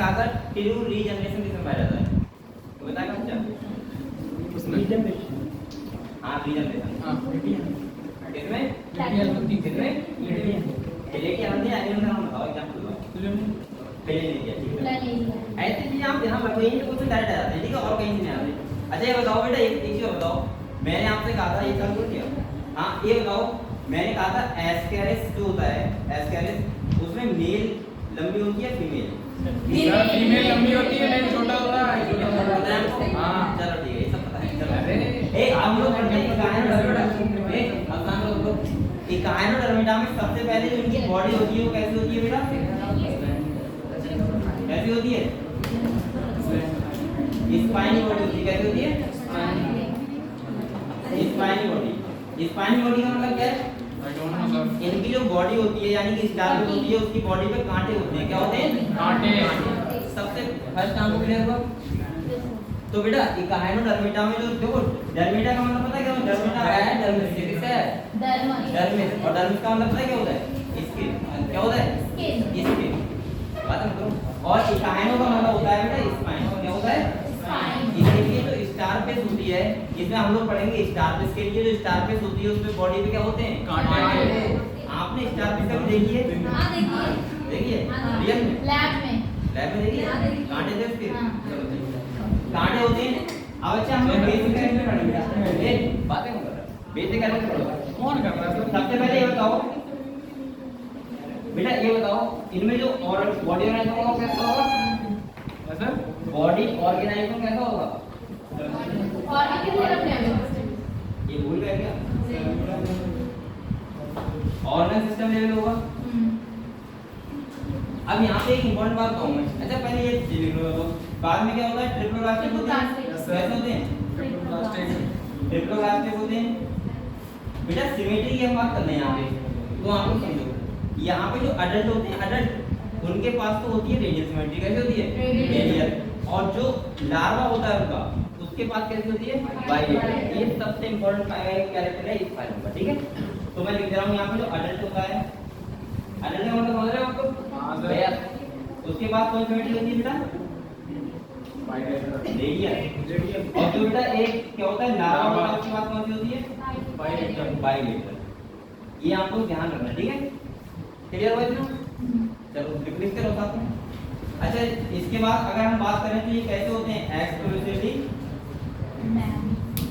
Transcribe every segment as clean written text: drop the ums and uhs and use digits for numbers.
कहा था tissue regeneration किसमें पाया जाता है, तो बताएगा क्या उसमें हाँ रीजनरेशन किसमें किसमें लेकिन हमने एनिमल का नाम बताओ एग्जांपल दो पहले नहीं दिया ठीक है ऐसे चीज आप ध्यान रखो यही तो क्वेश्चन डायरेक्ट आ जाते हैं ठीक है और कहीं नहीं आते। अच्छा ये बताओ बेटा एक चीज बताओ मैंने आपसे कहा था ये चालू किया हाँ ये बताओ मैंने कहा था एस्केरिस जो होता है एस्केरिस उसमें मेल लंबी होती है फीमेल फीमेल लंबी होती है मेल छोटा होता है हाँ चलो ठीक है ये सब पता है चलो एक हम लोग पढ़ते हैं काइनोडर्मिडा में सबसे पहले जो इनकी बॉडी होती है वो कैसी होती है बेटा कैसी होती है स्पाइनी बॉडी होती है कैसी होती है स्पाइनी बॉडी स्पाइनी बॉडी का मतलब क्या है इनकी जो बॉडी होती है यानी कि स्टार्च होती है उसकी बॉडी पे कांटे होते हैं क्या होते हैं कांटे सबसे फर्स्ट नाम को क्लियर हुआ तो बेटा इकाइनोडर्मिडा में जो देखो डर्मिडा का मतलब पता है क्या होता है डर्मिडा है डर्मिस किससे है डर्मिस और डर्मिस का मतलब पता है क्या होता है स्किन क्या होता है स्किन बात करो और इकाइनो का मतलब होता है बेटा स्पाइन क्या होता है इसके लिए जो स्टार फेस होती है इसमें हम लोग पढ़ेंगे स्टार फेस के लिए जो स्टार फेस होती है उसमें बॉडी पे क्या होते हैं कांटे आपने स्टार फेस कभी देखी है हां देखिए रियल में लैब में देखिए कांटे थे उसके कांटे होते हैं अब अच्छा हम लोग बेसिक कैरेक्टर पढ़ेंगे बातें कौन कर रहा है बेसिक कैरेक्टर पढ़ो कौन कर रहा है सबसे पहले ये बताओ बेटा ये बताओ इनमें जो और बॉडी ऑर्गेनाइजम होगा वो कैसा होगा सर बॉडी ऑर्गेनाइजम कैसा होगा और कितने रखने हैं ये भूल गए क्या ऑर्गन सिस्टम लेवल होगा अब यहाँ पे एक इम्पोर्टेंट बात कहूँ मैं अच्छा पहले ये लिख लो बाद में क्या होता है ट्रिप्लोब्लास्टिक होते हैं कैसे होते हैं ट्रिप्लोब्लास्टिक होते हैं बेटा सिमेट्री की हम बात कर रहे हैं यहाँ पे तो आप लोग समझो यहाँ पे जो अडल्ट होते हैं अडल्ट उनके पास तो होती है रेडियल सिमेट्री कैसे होती है रेडियल और जो लार्वा होता है उनका उसके पास कैसी होती है बाइलेटरल ये सबसे इंपॉर्टेंट कैरेक्टर है इस फाइलम का ठीक है तो मैं लिख दे रहा हूँ यहाँ पे जो अडल्ट होता है अडल्ट का मतलब समझ रहे हो आपको हां सर उसके बाद कौन सी सिमेट्री होती है बेटा रेडियल और जो बेटा एक क्या होता है लार्वा होता है उसके बाद कौन सी होती है बाइलेटरल ये आपको ध्यान रखना ठीक है क्लियर हुआ इतना चलो लिखते रहो साथ में अच्छा इसके बाद अगर हम बात करें तो ये कैसे होते हैं एक्सक्लूसिवली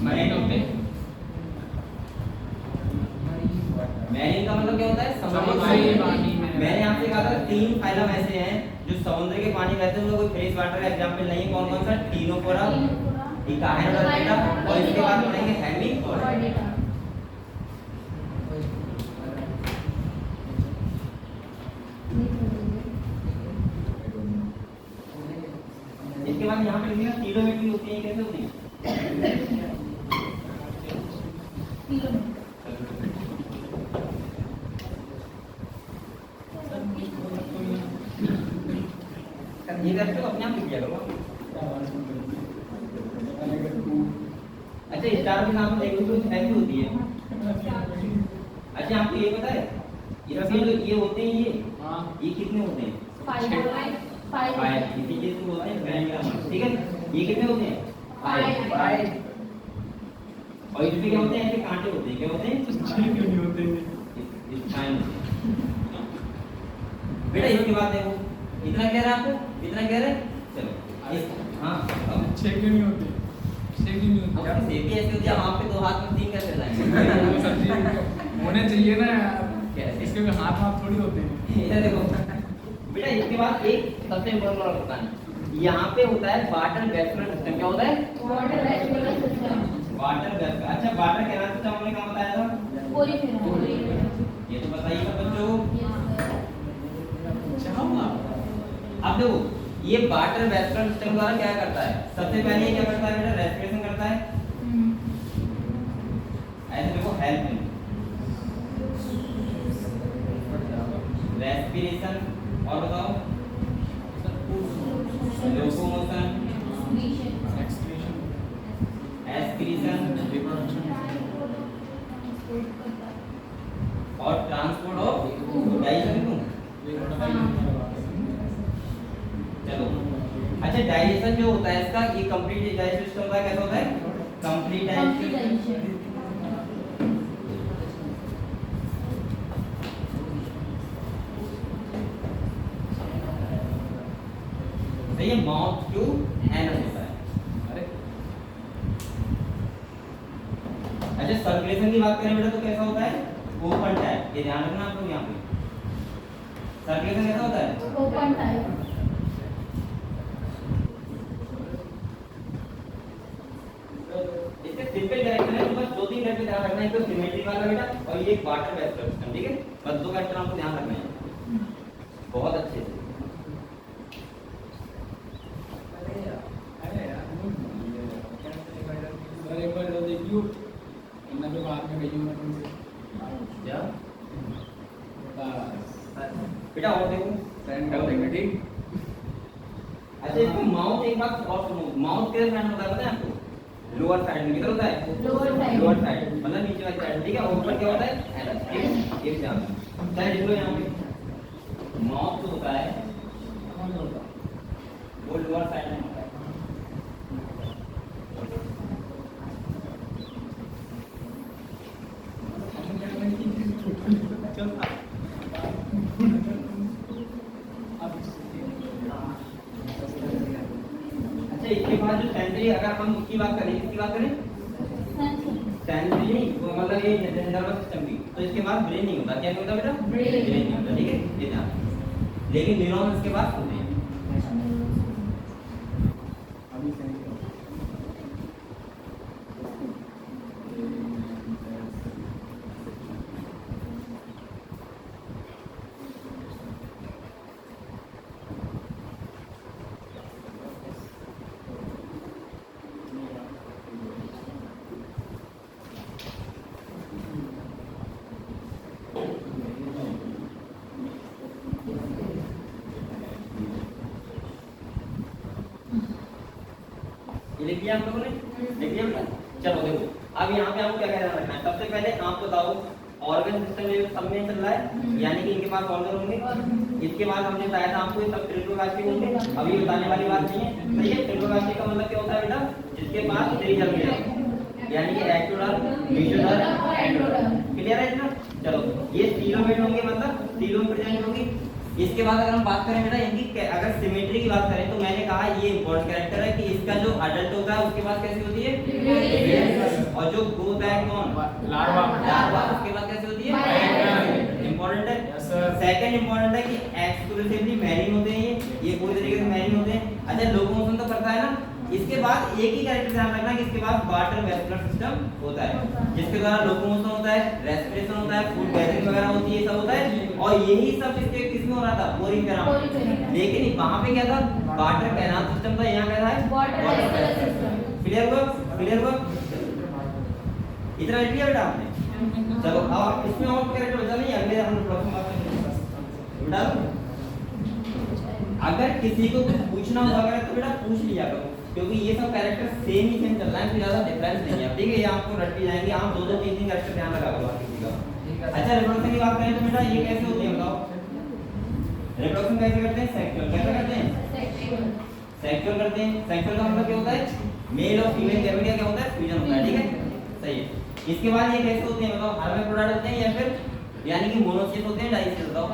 मैरिन होते हैं मैरिन का मतलब क्या होता है समुद्री पानी में मैंने आपसे कहा था 3 फाइलम ऐसे हैं जो समुद्र के पानी में रहते हैं उनका कोई फ्रेश वाटर का एग्जांपल नहीं है कौन कौन सा टीनोफोरा इकाइनोडर्मिडा और इसके बाद पढ़ेंगे हेमिंगफोरा इसके बाद यहाँ पे लिखिएगा टीलोमेट्री होती है कैसे होती है ये करते हो अपने आप लिख दिया करो अच्छा स्टार के नाम देखो तो ऐसी होती है अच्छा आपको ये पता है इसमें जो ये होते हैं ये कितने होते हैं 5 इसी चीज को बोलते हैं ग्रैन्युलर ठीक है ये कितने होते हैं 5 और इसमें क्या होते हैं ऐसे कांटे होते हैं क्या होते हैं नहीं होते स्पाइन बेटा इसके बाद देखो इतना कह रहा है आपको इतना कह रहे चलो हाँ चेक नहीं होते चेक नहीं होते यार सेफ्टी ऐसी होती है वहाँ पे 2 हाथ में 3 कैसे लाएंगे सब्जी होने चाहिए ना यार कैसे इसके भी हाथ थोड़ी होते हैं ये देखो बेटा इसके बाद एक सबसे इम्पोर्टेंट बात होता है यहाँ पे होता है वाटर वेस्कुलर सिस्टम क्या होता है water vascular system water vascular अच्छा वाटर कैनाल सिस्टम हमने कहाँ बताया था ये तो बताइए बच्चों अब देखो ये वाटर वेस्कुलर सिस्टम द्वारा क्या करता है सबसे पहले ये क्या करता है बेटा रेस्पिरेशन करता है ऐसे देखो हेल्प रेस्पिरेशन और बताओ लोकोमोशन एक्सक्रीशन और ट्रांसपोर्ट ऑफ डाइजेशन चलो अच्छा डाइजेशन जो होता है इसका, ये कंप्लीट डाइजेशन सिस्टम होता है, कैसा होता है? Complete digestion. सही है, माउथ टू एनस होता है। अरे अच्छा सर्कुलेशन की बात करें बेटा तो कैसा होता है? Open type. ये ध्यान रखना आप लोग यहाँ पे, सर्कुलेशन कैसा होता है? Open type. इसके सिंपल कैरेक्टर है, तो बस दो तीन कैरेक्टर ध्यान रखना है, एक तो सिमेट्री वाला बेटा और ये एक वाटर वेस्कुलर सिस्टम, ठीक है? बस दो कैरेक्टर आपको ध्यान रखना है बहुत अच्छे से। सर एक बार देखियो इन्ना पे बाद में गई हूं तुमसे क्या बस बेटा और देखो फ्रेंड कर देंगे ठीक। अच्छा इसको माउथ एक बात और सुनो, माउथ किधर साइड में होता है पता है आपको? लोअर साइड में। किधर होता है? Lower side. लोअर साइड मतलब नीचे वाली साइड, ठीक है? ऊपर क्या होता है? एनस, ठीक है? एक ध्यान चाहे लिख लो यहाँ पे, माउथ जो होता है वो लोअर साइड में होता है। अच्छा इसके बाद जो सेंसरी, अगर हम उसकी बात करें, किसकी बात करें? सेंसरी नहीं, वो मतलब ये नर्वस सिस्टम की, तो इसके बाद ब्रेन नहीं होता। क्या नहीं होता बेटा? ब्रेन नहीं होता, ठीक है? ये ध्यान। लेकिन न्यूरॉन इसके बाद होते हैं। अभी सही है। ये लिख लिया आप लोगों ने? लिख लिया बेटा? चलो देखो अब यहाँ पे आपको क्या कहना रखना है। सबसे पहले आप बताओ ऑर्गन सिस्टम ये सब में चल रहा है, यानी कि इनके पास ऑर्गन होंगे। इसके बाद हमने बताया था आपको ये सब ट्रिलोगास्टिक होंगे। अभी बताने वाली बात नहीं है, सही है? ट्रिलोगास्टिक का मतलब क्या होता है बेटा? जिसके पास थ्री जर्म है, यानी कि एक्टोडर्म, मेसोडर्म और एंडोडर्म। क्लियर है इतना? चलो ये सीलोमेट होंगे, मतलब सीलोम प्रेजेंट होंगी। इसके बाद अगर हम बात करें बेटा इनकी, अगर सिमेट्री की बात करें तो मैंने कहा ये इंपॉर्टेंट कैरेक्टर है कि इसका जो अडल्ट होता है उसके बाद कैसी होती है? और जो ग्रोथ है कौन? लार्वा। लार्वा। उसके बाद कैसे होती है? इंपॉर्टेंट है। Yes sir. सेकंड इंपॉर्टेंट है कि एक्सक्लूसिवली मैरिन होते हैं, ये पूरी तरीके से मैरिन होते हैं। अच्छा लोकोमोशन तो करता है ना। इसके बाद एक ही कैरेक्टर ध्यान रखना कि इसके पास वाटर वेस्कुलर सिस्टम होता है, जिसके द्वारा लोकोमोशन होता है, रेस्पिरेशन होता है, फूड गैदरिंग वगैरह होती है, ये सब होता है। और यही सब इसके किसमें हो रहा था? पोरिफेरम। लेकिन वहां पे क्या था? वाटर कैनाल सिस्टम था, यहाँ क्या था? Water vascular system. क्लियर हुआ? क्लियर हुआ? इतना लिख लिया बेटा आपने? चलो अब इसमें और कैरेक्टर बचा नहीं, अगले हम प्रॉब्लम बात करेंगे बेटा। अगर किसी को कुछ पूछना होगा तो बेटा पूछ लिया करो, क्योंकि ये सब कैरेक्टर सेम ही सेम चल रहा है, कोई ज्यादा डिफरेंस नहीं है, ठीक है? ये आपको रट के जाएंगे, आप दो दो तीन तीन कैरेक्टर ध्यान रखा करो किसी का। अच्छा रिप्रोडक्शन की बात करें तो बेटा ये कैसे होती है बताओ? रिप्रोडक्शन कैसे करते हैं? सेक्सुअल। कैसे करते हैं? सेक्सुअल करते हैं। सेक्सुअल का मतलब क्या होता है? मेल और फीमेल कैविटी का क्या होता है? फ्यूजन होता है, ठीक है? सही है। इसके बाद ये कैसे होते हैं बताओ? हर्माफ्रोडाइट होते हैं या फिर यानी कि मोनोसेक्स होते हैं, डाइसेक्स बताओ?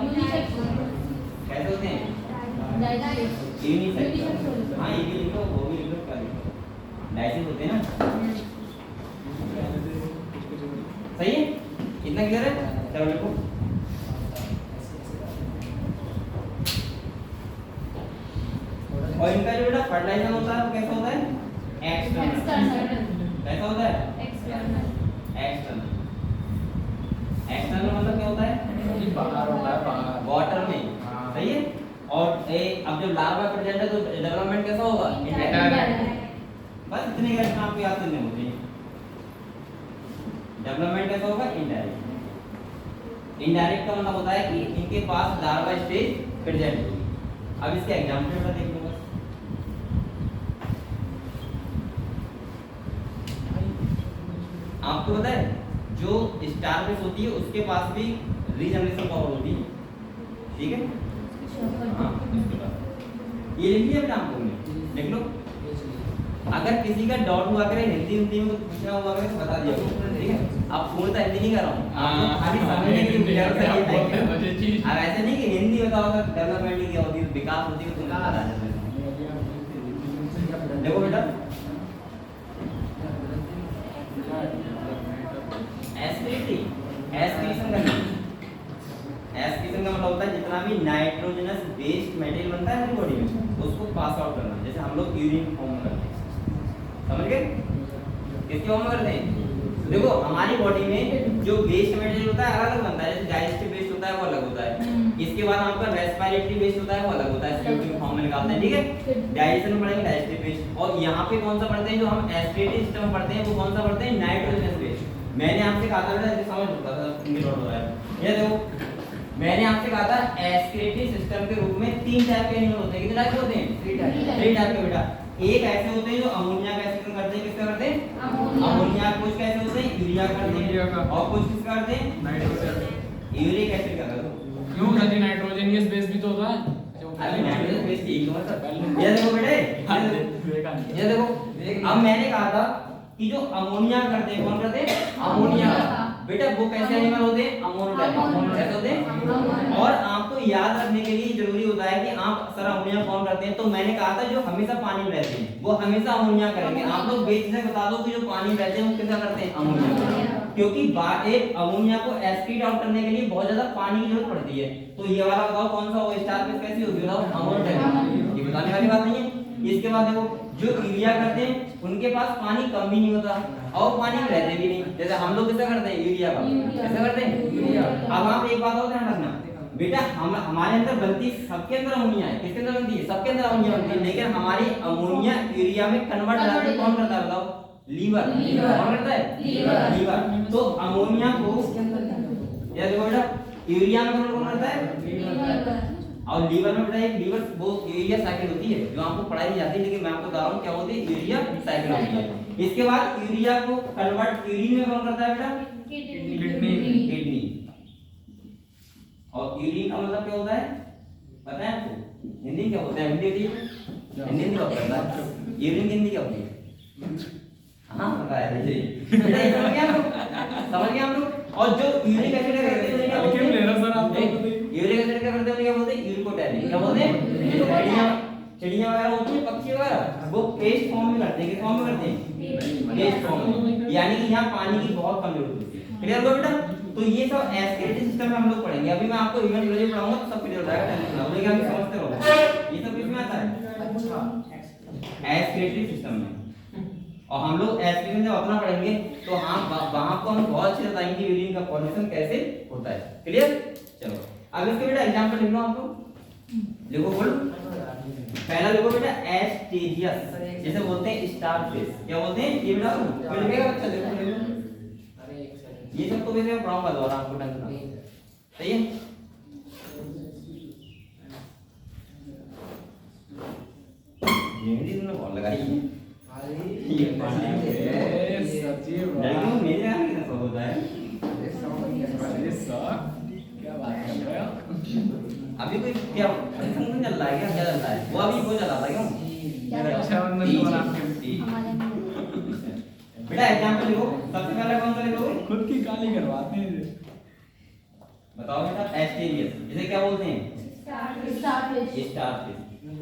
कैसे होते हैं? यूनिसेक्स। हाँ ये भी लिख लो, वो भी लिख लो, क्या लिखो? डाइसेक्स होते हैं ना, सही है? इतना क्लियर है? चलो लिखो। और इनका जो बेटा फर्टिलाइजेशन होता है वो कैसा होता है? एक्सटर्नल। कैसा होता है? एक्सटर्नल। एक्सटर्नल मतलब क्या होता है? ये बाहर होता है, बाहर वाटर में, सही है? और अब जब लार्वा प्रेजेंट है तो डेवलपमेंट कैसा होगा? इंडायरेक्ट। बस इतने कैरेक्टर आपको याद करने होते हैं। डेवलपमेंट कैसा होगा? इंडायरेक्ट। इंडायरेक्ट का मतलब होता है कि इनके पास लार्वा स्टेज प्रेजेंट होगी। अब इसके एग्जांपल का देख लो बस। आपको पता है जो स्टारफिश होती है उसके पास भी रीजनरेशन पावर होती है, ठीक है? हाँ इसके पास ये लिख लिया बेटा आप लोगों ने? देख लो। अगर किसी का डाउट हुआ करे हिंदी में कुछ पूछना हुआ करे तो बता दिया करो, ठीक है। अब पूर्ण तो हिंदी नहीं कर रहा हूँ, खाली समझने के लिए मुझे अब ऐसे नहीं कि हिंदी बताओ डेवलपमेंट की क्या होती है, विकास होती है, तुमको बता देना। देखो बेटा एस्पिरेशन का मतलब होता है जितना भी नाइट्रोजनस बेस्ड मटेरियल बनता है हमारी बॉडी में उसको पास आउट करना। जैसे हम लोग यूरिन फॉर्म में करते हैं, समझ गए? किसके फॉर्म में करते हैं? तो देखो हमारी बॉडी में जो वेस्ट मटेरियल होता है अलग अलग बनता है। जैसे डाइजेस्टिव वेस्ट होता है वो अलग होता है, इसके बाद आपका रेस्पिरेटरी वेस्ट होता है वो अलग होता है, CO2 फॉर्म में निकालते हैं, ठीक है। डाइजेशन में पढ़ेंगे डाइजेस्टिव वेस्ट, और यहाँ पे कौन सा पढ़ते हैं जो हम एस्पिरेटरी सिस्टम में पढ़ते हैं वो कौन सा पढ़ते हैं? Nitrogenous waste. मैंने आपसे कहा था बेटा समझ होता था इंग्लिश हो रहा है ये देखो, मैंने आपसे कहा था एस्पिरेटरी सिस्टम के रूप में 3 टाइप के एनिमल होते हैं। कितने टाइप के होते हैं? 3 टाइप के बेटा। एक ऐसे होते हैं जो अमोनिया का एसिड करते हैं, किसका करते हैं? अमोनिया। कुछ कैसे होते हैं? यूरिया करते हैं, और कुछ किसका करते हैं? नाइट्रोजन यूरिक एसिड का करते हैं। क्यों कहते हैं नाइट्रोजनियस बेस भी तो होता है? अरे नाइट्रोजन बेस ठीक है मतलब ये देखो बेटे, ये देखो अब मैंने कहा था कि जो अमोनिया करते हैं, कौन करते हैं? अमोनिया। बेटा वो कैसे एनिमल होते हैं? अमोनिया कैसे होते हैं? और आपको याद रखने के लिए जरूरी होता है कि आप सर अमोनिया कौन करते हैं, तो मैंने कहा था जो हमेशा पानी में रहते हैं वो हमेशा अमोनिया करेंगे। आप लोग बेसिक बता दो कि जो पानी में रहते हैं वो कितना करते हैं? अमोनिया। क्योंकि एक अमोनिया को एस्क्रीट आउट करने के लिए बहुत ज्यादा पानी की जरूरत पड़ती है। तो ये वाला बताओ कौन सा O स्टार बेस कैसी होगी? बताओ अमोनिया। ये बताने वाली बात नहीं है। इसके बाद देखो जो यूरिया करते हैं उनके पास पानी कम भी नहीं होता और पानी में रहते भी नहीं। जैसे हम लोग कैसे करते हैं? यूरिया का कैसे करते हैं? यूरिया। अब आप एक बात और ध्यान रखना बेटा, हम हमारे अंदर बनती सबके अंदर अमोनिया है। किसके अंदर बनती है? सबके अंदर अमोनिया बनती है, लेकिन हमारी अमोनिया यूरिया में कन्वर्ट करके कौन करता है? बताओ लीवर। कौन करता है? लीवर। तो अमोनिया को ये देखो बेटा यूरिया में कौन करता है? और लीवर में बेटा एक लीवर वो यूरिया साइकिल होती है जो आपको पढ़ाई जाती है, लेकिन मैं आपको बता रहा हूँ क्या होती है? यूरिया साइकिल होती है। इसके बाद यूरिया को कन्वर्ट यूरिन में कौन करता है बेटा? किडनी। और यूरिन का मतलब क्या होता है पता है आपको? हिंदी क्या होता है? हिंदी क्या होता है? यूरिन की हिंदी क्या होती है? हाँ पता है जी बेटा, ये समझ गया हम लोग। और जो यूरिक एसिड का करते हैं क्या बोलते हैं? यूरिक एसिड का करते हैं क्या बोलते हैं? यूरिकोटैलिक। क्या बोलते हैं? चिड़िया वगैरह होती है, पक्षी वगैरह, वो पेस्ट फॉर्म में करते हैं। किस फॉर्म में करते हैं? पेस्ट फॉर्म में। यानी कि यहाँ पानी की बहुत कम जरूरत होती है। क्लियर हो बेटा? तो ये सब एस्पिरेटरी सिस्टम में हम लोग पढ़ेंगे। अभी मैं आपको इम्यूनोलॉजी पढ़ाऊंगा तो सब क्लियर हो जाएगा, टेंशन ना लो, लेकिन आप समझते रहो ये सब किसमें आता है? अच्छा एस्पिरेटरी सिस्टम में। और हम लोग एस्पिरिन जब अपना पढ़ेंगे तो हम वहां को हम बहुत अच्छे से बताएंगे यूरिन का फॉर्मेशन कैसे होता है। क्लियर? चलो अब इसके बेटा एग्जांपल लिख लो। आपको लिखो, बोलो पहला लिखो बेटा एस्टेरियस, जैसे बोलते हैं स्टार फिश। क्या बोलते हैं? ये बेटा कोई लिखेगा बच्चा? देखो ये सब तो वैसे मैं पढ़ाऊंगा दोबारा आपको, टेंशन नहीं। सही है? मेहंदी तुमने बहुत लगाई है। ये लड़कियों में मेरे यहाँ कितना सब होता है? क्या बात कर रहे हो? अभी कोई क्या फंक्शन चल रहा है? क्या चल रहा है? वो अभी वो चल रहा था क्यों? रक्षाबंधन तो आपके बेटा एग्जांपल लिखो। सबसे पहले कौन सा लिखोगे? खुद की काली करवाते हैं। बताओ बेटा एस्टेरियस इसे क्या बोलते हैं? स्टारफिश।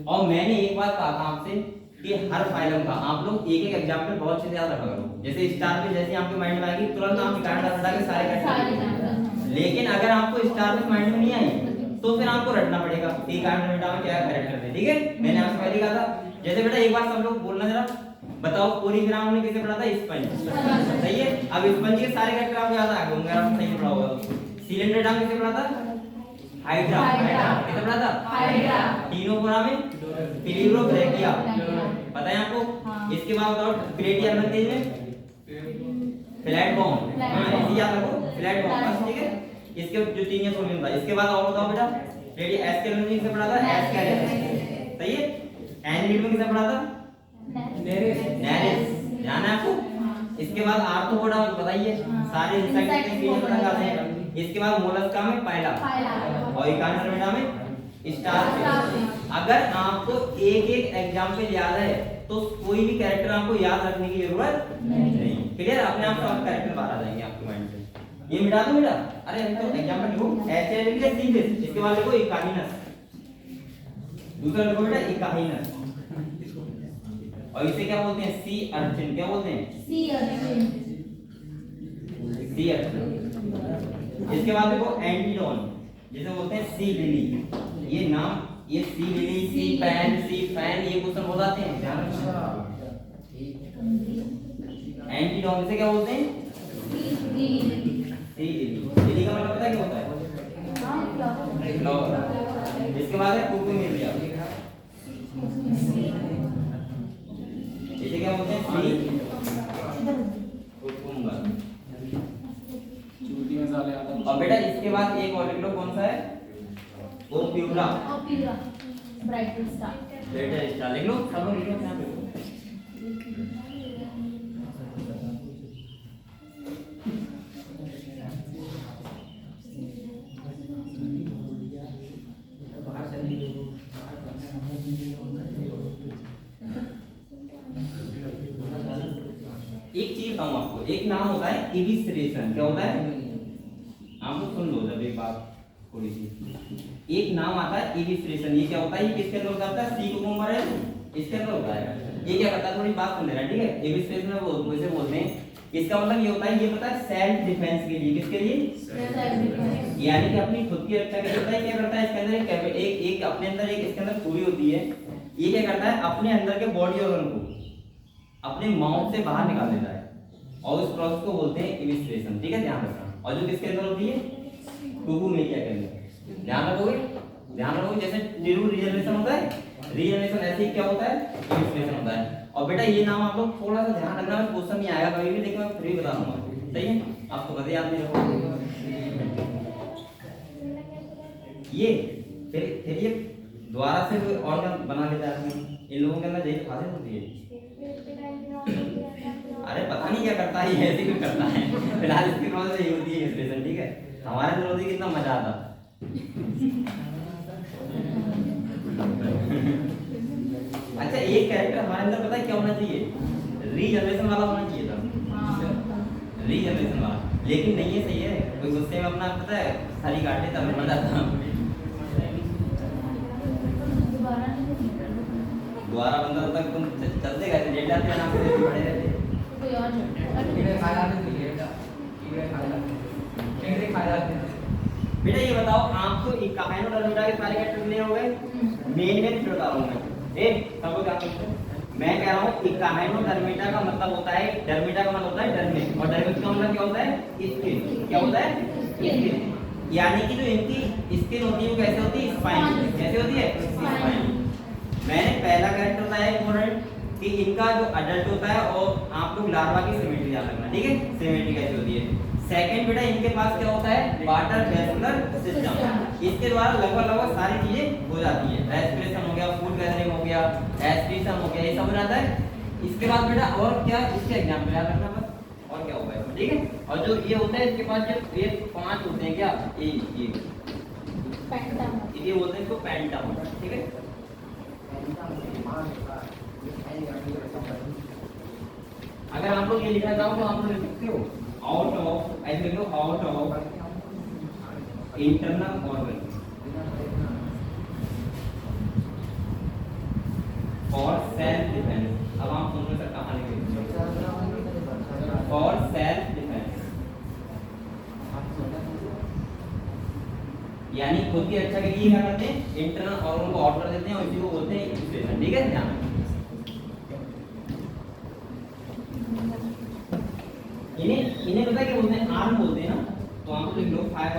और मैंने एक बात कहा था आपसे कि हर फाइलम का आप लोग एक एक एग्जांपल बहुत अच्छे से याद रखा करो। जैसे स्टारफिश जैसे आपके माइंड में आएगी तुरंत आप निकाल डाल के सारे कैरेक्टर। लेकिन अगर आपको स्टारफिश माइंड में नहीं आई तो फिर आपको रटना पड़ेगा कि कार्ड बेटा में क्या कैरेक्टर है। ठीक है? मैंने आपसे पहले कहा था। जैसे बेटा एक बार सब लोग बोलना जरा, बताओ पोलीग्राम ने किसे पढ़ा था? स्पंज। सही है? अब स्पंज के सारे कैरेक्टर आपको याद आ गए होंगे, आप सही पढ़ा होगा। सिलेंडरडाम किसे पढ़ा था? हाइड्रा। किसे पढ़ा था? हाइड्रा। टीनोफोरा में पिलिब्रोब्रैकिया, पता है आपको? इसके बाद बताओ प्लेटियरमेंथेज में फ्लैट बॉम्ब, इसी याद रखो फ्लैट बॉम्ब। ठीक है? इसके जो तीन या सोल्यूशन था। इसके बाद और बताओ बेटा रेडी एस्केलेनिक से पढ़ा था एस्केलेनिक। सही है? एनिलिड में किसे पढ़ा था? नेरिस। ध्यान है आपको? इसके बाद आर्थ्रोपोडा बताइए सारे इंसेक्ट के पीछे पतंग आते हैं। इसके बाद मोलस्का में पाइला और इकानोडर्मिडा में स्टार फिश। अगर आपको एक एक एग्जाम्पल याद है तो कोई भी कैरेक्टर आपको याद रखने की जरूरत नहीं। क्लियर? अपने आप सब कैरेक्टर बाहर आ जाएंगे आपके माइंड से। ये मिटा दो बेटा। अरे तो एग्जाम्पल लिखो, ऐसे लिख ले सी फिश, इसके बाद लिखो इकाइनस, दूसरा लिखो बेटा इकाइनस। और इसे क्या बोलते हैं? Sea urchin. क्या बोलते हैं? Sea urchin. Sea urchin. इसके बाद देखो एंटीडोन, जिसे बोलते हैं सी लिली। ये नाम, ये सी लिली, सी पैन, सी फैन, ये क्वेश्चन हो जाते हैं, ध्यान रखना। एंटीडोन से क्या बोलते हैं? Sea lily. लिली का मतलब पता है क्या होता है? फ्लावर। इसके बाद है कुकुमेलिया, इसे क्या बोलते हैं? Sea cucumber. और बेटा इसके बाद एक और लिख लो, कौन सा है? ओप्यूरा। ओप्यूरा ब्राइट स्टार। ब्राइट स्टार लिख लो, सब लोग लिख लो यहाँ पे। एक चीज बताऊं आपको, एक नाम होता है इविस्ट्रेशन। क्या होता है? आप लोग सुन लो जब एक बात थोड़ी सी। एक नाम आता है इविस्ट्रेशन। ये क्या होता है? ये किसके अंदर होता है? सी कुकुम्बर है, इसके अंदर होता है। ये क्या करता है? थोड़ी बात सुन लेना, ठीक है? इविस्ट्रेशन में वो इसे बोलते हैं, इसका मतलब ये होता है, ये पता है सेल्फ डिफेंस के लिए। किसके लिए? यानी कि अपनी खुद की रक्षा के लिए होता है। क्या करता है? इसके अंदर एक अपने अंदर एक इसके अंदर खूबी होती है। ये क्या करता है? अपने अंदर के बॉडी ऑर्गन को अपने माउथ से बाहर निकाल देता है, और उस प्रोसेस को बोलते हैं इविस्ट्रेशन। ठीक है, ध्यान रखना। और जो किसके अंदर होती है? कुकुमेलिया के अंदर। ध्यान रखोगे, ध्यान रखोगे। जैसे टिरू रीजनरेशन होता है, रीजनरेशन ऐसे ही क्या होता है? इविस्ट्रेशन होता है। और बेटा ये नाम आप लोग थोड़ा सा ध्यान रखना, क्वेश्चन नहीं आएगा कभी भी, लेकिन मैं फ्री बता दूंगा। सही है? आपको कभी याद नहीं रखोगे ये। फिर ये दोबारा से कोई ऑर्गन बना लेता है। इन लोगों के अंदर यही खासियत होती है। अरे पता नहीं क्या करता है, ये ऐसे क्यों करता है। फिलहाल इसकी प्रोसेस यही होती है इविस्ट्रेशन। ठीक है, हमारे अंदर होती है, कितना मजा आता। अच्छा, एक कैरेक्टर हमारे अंदर पता है क्या होना चाहिए? रीजनरेशन वाला होना चाहिए था, रीजनरेशन वाला। लेकिन नहीं है। सही है, कोई गुस्से में अपना पता है सारी काट लेता, मर जाता। दोबारा बंदा तक तुम चलते गए, लेट जाते आराम से, पड़े रहते। कोई और बेटा ये बताओ, आपको इकाइनोडर्मिटा के सारे कैरेक्टर क्लियर हो गए? मेन बता रहा हूं मैं। एक सबको क्या पूछते हैं? मैं कह रहा हूं इकाइनोडर्मिटा का मतलब होता है, डर्मिटा का मतलब होता है डर्मिक, और डर्मिक का मतलब क्या होता है? स्किन। क्या होता है? स्किन। यानी कि जो इनकी स्किन होती है वो कैसे होती है? स्पाइन। कैसे होती है? स्पाइन। मैंने पहला कैरेक्टर बताया इंपॉर्टेंट, कि इनका जो अडल्ट होता है, और आप लोग लार्वा की सिमेट्री याद रखना। ठीक है, सिमेट्री कैसे होती है। सेकंड बेटा इनके पास क्या होता है? Water vascular system. इसके द्वारा लगभग सारी चीजें हो जाती है। रेस्पिरेशन हो गया, फूड गैदरिंग हो गया, एस्पिरेशन हो गया, ये सब हो जाता है। इसके बाद बेटा और क्या? इसके एग्जांपल याद रखना बस, और क्या होगा इसमें। ठीक है, और जो ये होता है इसके पास जो ये 5 होते हैं, क्या ये बोलते हैं इसको पेंटामोन। ठीक है, अगर आप लोग ये लिखना चाहो तो आप लोग लिख सकते हो, आउट ऑफ, ऐसे लिख लो, out of internal organ for self defence. अब आप सुन सकते कहां लिखेंगे? फॉर सेल्फ डिफेंस, यानी खुद की रक्षा के लिए क्या करते हैं? इंटरनल ऑर्गन को आउट कर देते हैं, और इसी को बोलते हैं इविस्ट्रेशन। ठीक है, ध्यान इन्हें पता है क्या बोलते हैं? आर्म बोलते हैं ना। तो आप लिख लो 5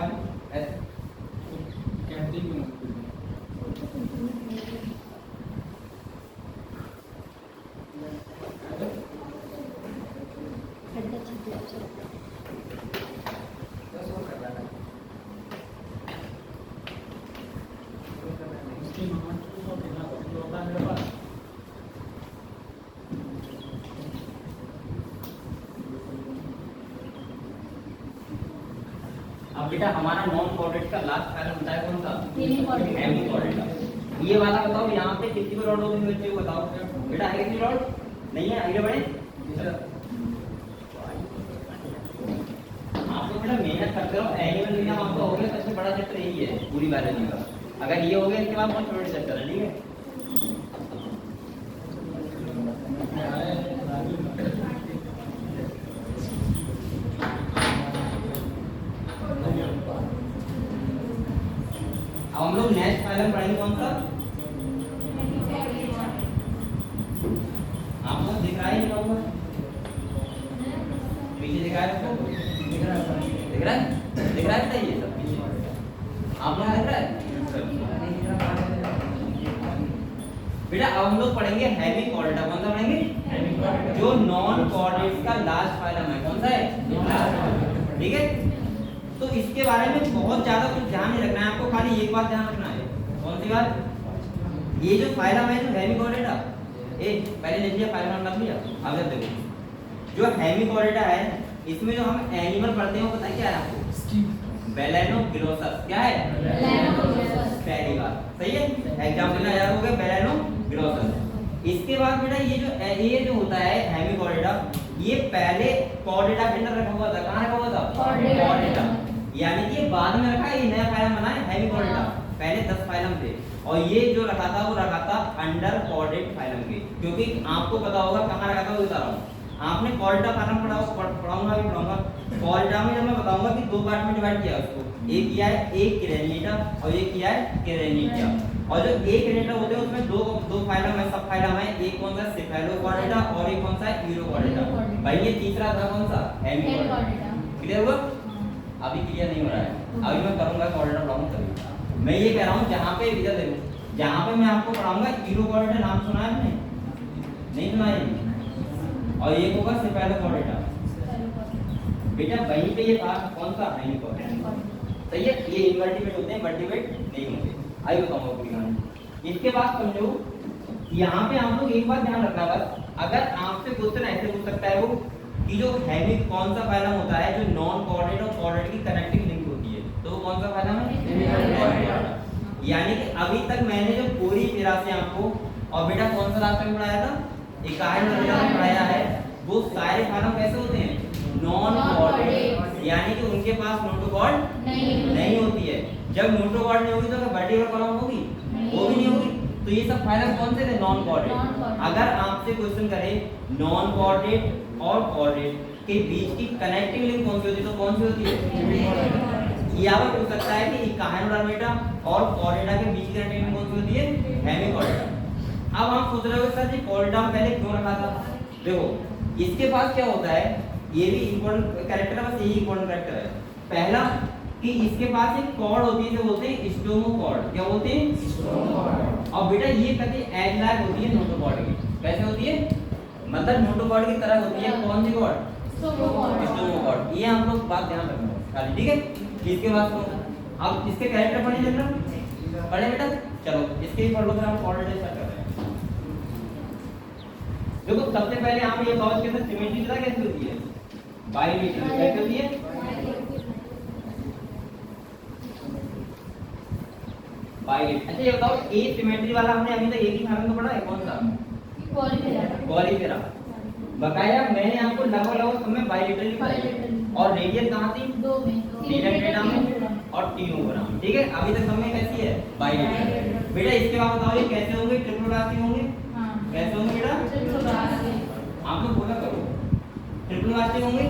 अब बेटा हमारा नॉन कोऑर्डिनेट का लास्ट फाइलम होता है कौन सा? Hemichordate. Hemichordate. ये वाला बताओ यहाँ पे कितनी रॉड होगी बच्चे को बताओ बेटा, है कितनी रॉड? नहीं है, आगे बढ़े। आपको बेटा मेहनत करते रहो, एनिमल विज्ञान आपका हो गया सबसे बड़ा चैप्टर यही है पूरी बायोलॉजी का। अगर ये हो गया इसके बाद बहुत छोटे चैप्टर है, ठीक है। अब हम लोग नेक्स्ट फाइलम पढ़ेंगे कौन सा? आपको दिख रहा है नहीं होगा? पीछे दिख रहा है आपको? दिख रहा है? दिख रहा है ये सब पीछे? आप लोग दिख रहा है? बेटा अब हम लोग पढ़ेंगे हेमी कोऑर्डिनेट। कौन सा पढ़ेंगे? जो नॉन कोऑर्डिनेट का लास्ट फाइलम है। कौन सा है? ठीक है। तो इसके बारे में बहुत ज्यादा कुछ ध्यान नहीं रखना है आपको, खाली एक बात ध्यान रखना है। कौन सी बात? ये जो फाइलम है जो हेमी कोऑर्डिनेट ए पहले लिख लिया, फाइलम रख लिया। अब जब देखो जो हेमी कोऑर्डिनेट है इसमें जो हम एनिमल पढ़ते हैं वो पता है क्या है आपको? बेलेनोग्लोसस। क्या है? बेलेनोग्लोसस। पहली बात सही है, एग्जांपल याद हो गया बेलेनोग्लोसस। इसके बाद बेटा ये जो होता है हेमी कोऑर्डिनेट, ये पहले कोऑर्डिनेट के अंदर रखा हुआ था। कहां रखा हुआ था? कोऑर्डिनेट। यानी कि बाद में रखा, ये नया फाइलम बना है हेमी कोऑर्डिनेट। पहले 10 फाइलम थे और ये जो रखा था वो रखा था अंडर कोऑर्डिनेट फाइलम के, क्योंकि आपको पता होगा कहां रखा था वो बता रहा हूं। आपने कोऑर्डिनेट फाइलम पढ़ाऊंगा भी पढ़ाऊंगा। कोऑर्डिनेट में जब मैं बताऊंगा कि दो पार्ट में डिवाइड किया उसको, एक किया है एक किरेनिटा और एक किया है केरेनिटा। और जो एक किरेनिटा होते हैं उसमें दो फाइलम है, सब फाइलम है। एक कौन सा? सेफेलोकोऑर्डिनेट और एक कौन सा? यूरोकोऑर्डिनेट। भाई ये तीसरा था कौन सा? Hemy coordinate. क्लियर हुआ? अभी क्लियर नहीं हो रहा है, अभी मैं करूंगा कोऑर्डिनेट पढ़ाऊंगा तभी। मैं ये कह रहा हूं जहां पे इधर देखो, जहां पे मैं आपको पढ़ाऊंगा यूरोकोऑर्डिनेट नाम सुना है आपने? नहीं सुना है? और ये होगा सेफेलोकोऑर्डिनेट। बेटा वहीं पे ये था कौन सा? Hemichordate. सही है, ये इनवर्टिब्रेट होते हैं, वर्टिब्रेट नहीं होते। आई बताऊंगा पूरी कहानी। इसके बाद समझो यहाँ पे आप लोग एक बात ध्यान रखना बस, अगर आपसे क्वेश्चन ऐसे पूछ सकता है वो कि जो हेमी कौन सा फाइलम होता है जो नॉन कोऑर्डिनेट और कोऑर्डिनेट की कनेक्टिंग लिंक होती है, तो वो कौन सा फाइलम है? यानी कि अभी तक मैंने जो पूरी तरह से आपको, और बेटा कौन सा रास्ता में पढ़ाया था? इकाई में पढ़ाया है। वो सारे फाइलम कैसे होते हैं? Non coordinate. यानी कि उनके पास नोटोकॉर्ड नहीं होती है। जब नोटोकॉर्ड नहीं होगी तो क्या वर्टिकल कॉलम होगी? वो भी नहीं होगी। तो ये सब फाइलम कौन से थे? Non coordinate. अगर आपसे क्वेश्चन करे नॉन कोऑर्डिनेट और कोऑर्डिनेट के बीच की कनेक्टिंग लिंक कौन सी होती है, तो कौन सी होती है? या वो पूछ सकता है कि इकाइनोडर्मेटा और कोऑर्डिनेटा के बीच की कनेक्टिंग लिंक कौन सी होती है? Hemichordate. अब आप सोच रहे हो सर जी कोऑर्डिनेट पहले क्यों रखा था? देखो इसके पास क्या होता है, ये भी इंपॉर्टेंट कैरेक्टर है, बस यही इंपॉर्टेंट कैरेक्टर है। पहला कि इसके पास एक कॉर्ड होती है जो बोलते हैं स्टोमोकॉर्ड। क्या बोलते हैं? स्टोमोकॉर्ड। और बेटा ये कहते हैं एग लैग होती है नोटोकॉर्ड की। कैसे होती है? मतलब नोटोकॉर्ड की तरह होती है। कौन सी कॉर्ड? स्टोमोकॉर्ड। ये हम लोग बात ध्यान रखना खाली, ठीक है। इसके बाद अब इसके कैरेक्टर पढ़े चलना पढ़े बेटा, चलो इसके ही पढ़ लो, फिर हम कोऑर्डिनेट स्टार्ट कर रहे हैं। देखो सबसे पहले आप ये बताओ इसके अंदर सिमेट्री पता कैसे होती है? बाइलेटरल। कैसे होती है? बाइलेटरल। अच्छा ये बताओ एसिमेट्री वाला हमने अभी तक एक ही फाइलम तो पढ़ा है, कौन सा? कॉलीफेरा। बकाया मैंने आपको लगभग सब में बाइलेटरल पढ़ाया। और रेडियस कहां थी? दो में, डेटा में और टीनोग्राम। ठीक है, अभी तक सब में कैसी है? बाइलेटरल। बेटा इसके बाद बताओ ये कैसे होंगे? ट्रिपलोग्राफी होंगे। कैसे होंगे बेटा? आप लोग बोला करो ट्रिपलोग्राफी होंगे।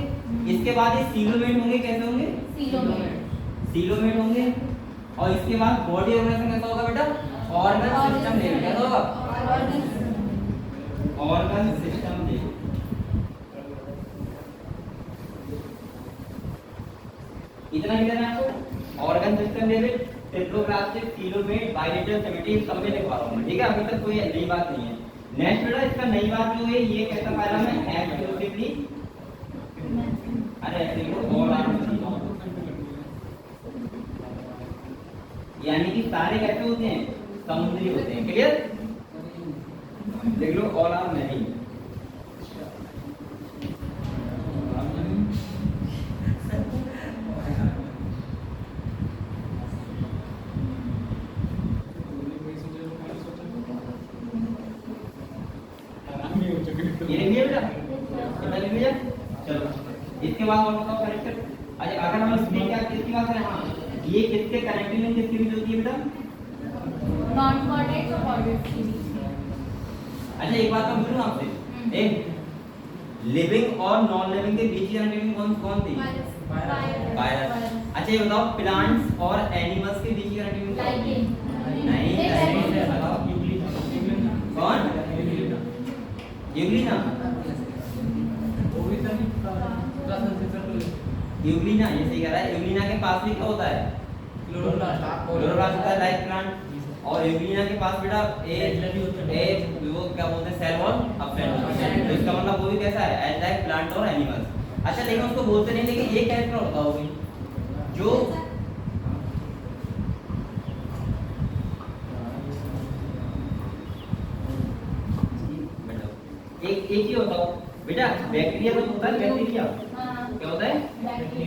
इसके बाद ये सीलोमेट होंगे। कैसे होंगे? सीलोमेट होंगे। और इसके बाद बॉडी ऑर्गेनाइजेशन कैसा होगा बेटा? Organ system level. कैसा होगा? Organ system level. इतना ही देना आपको। ऑर्गन सिस्टम लेवल, ट्रिपलोग्राफी, सीलोमेट, बाइलेटरल, सिमेट्री सब में लिखवा रहा हूं मैं, ठीक है। अभी तक कोई नई बात नहीं है। नेक्स्ट बेटा इसका नई बात जो है ये कैसा फाइलम है? एक्सक्लूसिवली, अरे ऐसे लिखो ऑल आर, यानी कि सारे कैसे होते हैं? समुद्री होते हैं। क्लियर? देख लो ऑल आर नहीं। कितना लिख लिया? चलो इसके बाद और बताओ कनेक्टर। अच्छा अगर हम इसमें क्या किसकी बात करें, हाँ ये किसके कनेक्टिंग लिंक किसके बीच होती है बेटा? नॉन कोऑर्डिनेट्स और कोऑर्डिनेट्स के बीच। अच्छा एक बात मैं पूछूं आपसे, एक लिविंग और नॉन लिविंग के बीच की कनेक्टिंग कौन थी? वायरस। अच्छा ये बताओ प्लांट्स और एनिमल्स के बीच की कनेक्टिंग नहीं बताओ कौन? यूग्लिना। यूग्लिना ये सही कह रहा है। यूग्लिना के पास भी क्या होता है? क्लोरोप्लास्ट होता है लाइक प्लांट। और यूग्लिना के पास बेटा वो क्या बोलते हैं सेल वॉल अपसेंट। तो इसका मतलब वो भी कैसा है? एज लाइक प्लांट और एनिमल्स। अच्छा लेकिन उसको बोलते नहीं, लेकिन ये कैरेक्टर होता होगा जो एक ही होता हो बेटा। बैक्टीरिया तो होता है, बैक्टीरिया क्या होता है?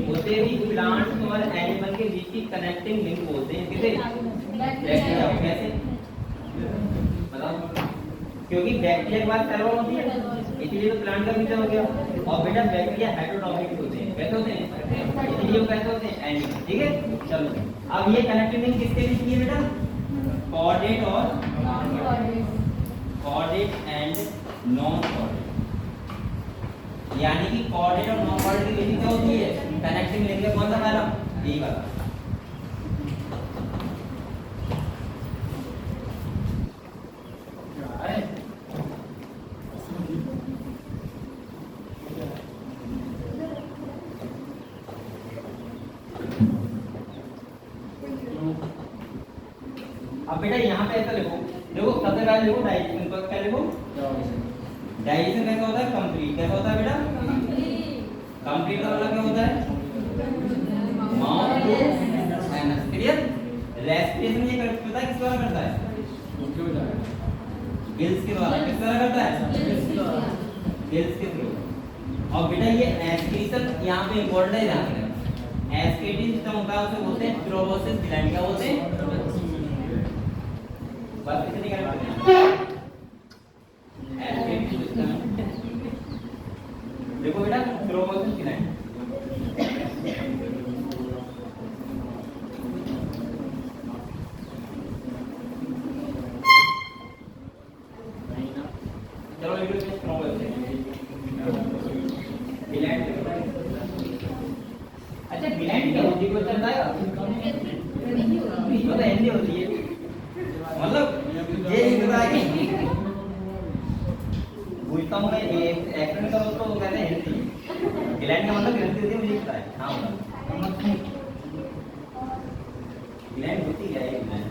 होते भी प्लांट्स और एनिमल के बीच की कनेक्टिंग लिंक बोलते हैं किसे? बैक्टीरिया। कैसे बताओ? क्योंकि बैक्टीरिया के बाद सेल वॉल होती है, इसलिए तो प्लांट का बीजा हो गया। और बेटा बैक्टीरिया हेटेरोट्रॉपिक होते हैं। कैसे होते हैं? इसलिए वो कैसे होते हैं? एनिमल। ठीक है चलो अब ये कनेक्टिंग लिंक किसके बीच की है बेटा? कोऑर्डिनेट और कोऑर्डिनेट एंड नॉन कोऑर्डिनेट। यानी कि कोऑर्डिनेट और नॉन कोऑर्डिनेट की बीच क्या होती है? कनेक्टिंग लिंक कौन सा पहला? यही वाला। अब बेटा यहाँ पे ऐसा लिखो, देखो सबसे पहले लिखो डाइजेशन को। क्या लिखो? डाइजेशन कैसा होता है? कंप्लीट। कैसा होता है बेटा? कंप्लीट का मतलब क्या होता है? Mouth to sinus. Clear? Respiration ये पता है किस द्वारा करता है? गिल्स के द्वारा। किस द्वारा करता है? गिल्स के थ्रू। और बेटा ये एस्क्रीशन यहाँ पे इंपॉर्टेंट है, ध्यान रखना। एस्केटिंग सिस्टम होता है उसे बोलते हैं प्रोबोसिस ग्लैंड। क्या बोलते हैं? बात कितनी करेक्ट है? एस्केटिंग सिस्टम देखो बेटा प्रोबोसिस ग्लैंड। चलो एक मिनट प्रोबोसिस ग्लैंड। अच्छा ग्लैंड क्या होती है? कोई चलता है? तो हिंदी होती है, मतलब ये लिखता है कि पूछता हूँ मैं ये एक्शन करो तो कहते हैं हिंदी। ग्लैंड का मतलब हिंदी होती है, मुझे लिखता है। हाँ ग्लैंड होती है ये ग्लैंड।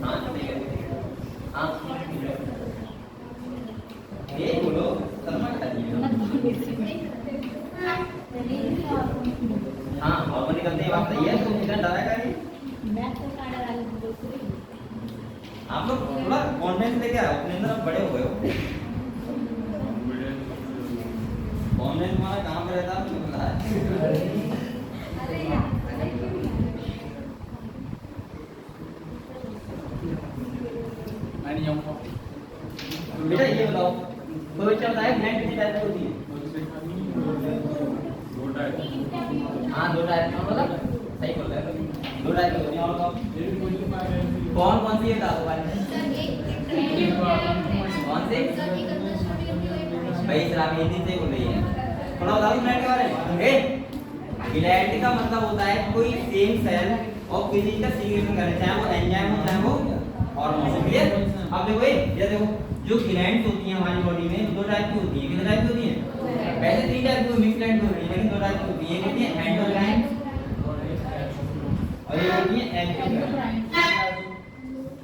हाँ ठीक है। हाँ ये बोलो शर्मा खाली। हाँ हार्मोन निकलते हैं, बात सही है। तो कितना डरा का नहीं? आप लोग थोड़ा कॉन्फिडेंस लेके आओ अपने अंदर। आप बड़े हो गए हो। कॉन्फिडेंस हमारा कहाँ पे रहता है आपको पता है? मैं नहीं जाऊँगा। बेटा ये बताओ तो चलता है ग्लैंड कितनी टाइप की होती है? हाँ दो टाइप की। मतलब सही बोल रहे हो, दो टाइप की होती है। और बताओ कौन कौन सी है? बता दो भाई। कौन सी? भाई शराब हिंदी से बोल रही है। थोड़ा बताओ ग्लैंड के बारे में। ग्लैंड का मतलब होता है कोई सेम सेल और किसी का सिग्रेशन करे, चाहे वो एंजाइम हो चाहे वो हार्मोन। क्लियर? अब देखो ये देखो जो ग्लैंड्स होती हैं हमारी बॉडी में दो टाइप की होती हैं। कितने टाइप की होती हैं? वैसे तीन टाइप की मिक्स ग्लैंड होती है, लेकिन दो टाइप की होती है। एक होती है एंडोग्लैंड और एक होती है एक्टोग्लैंड।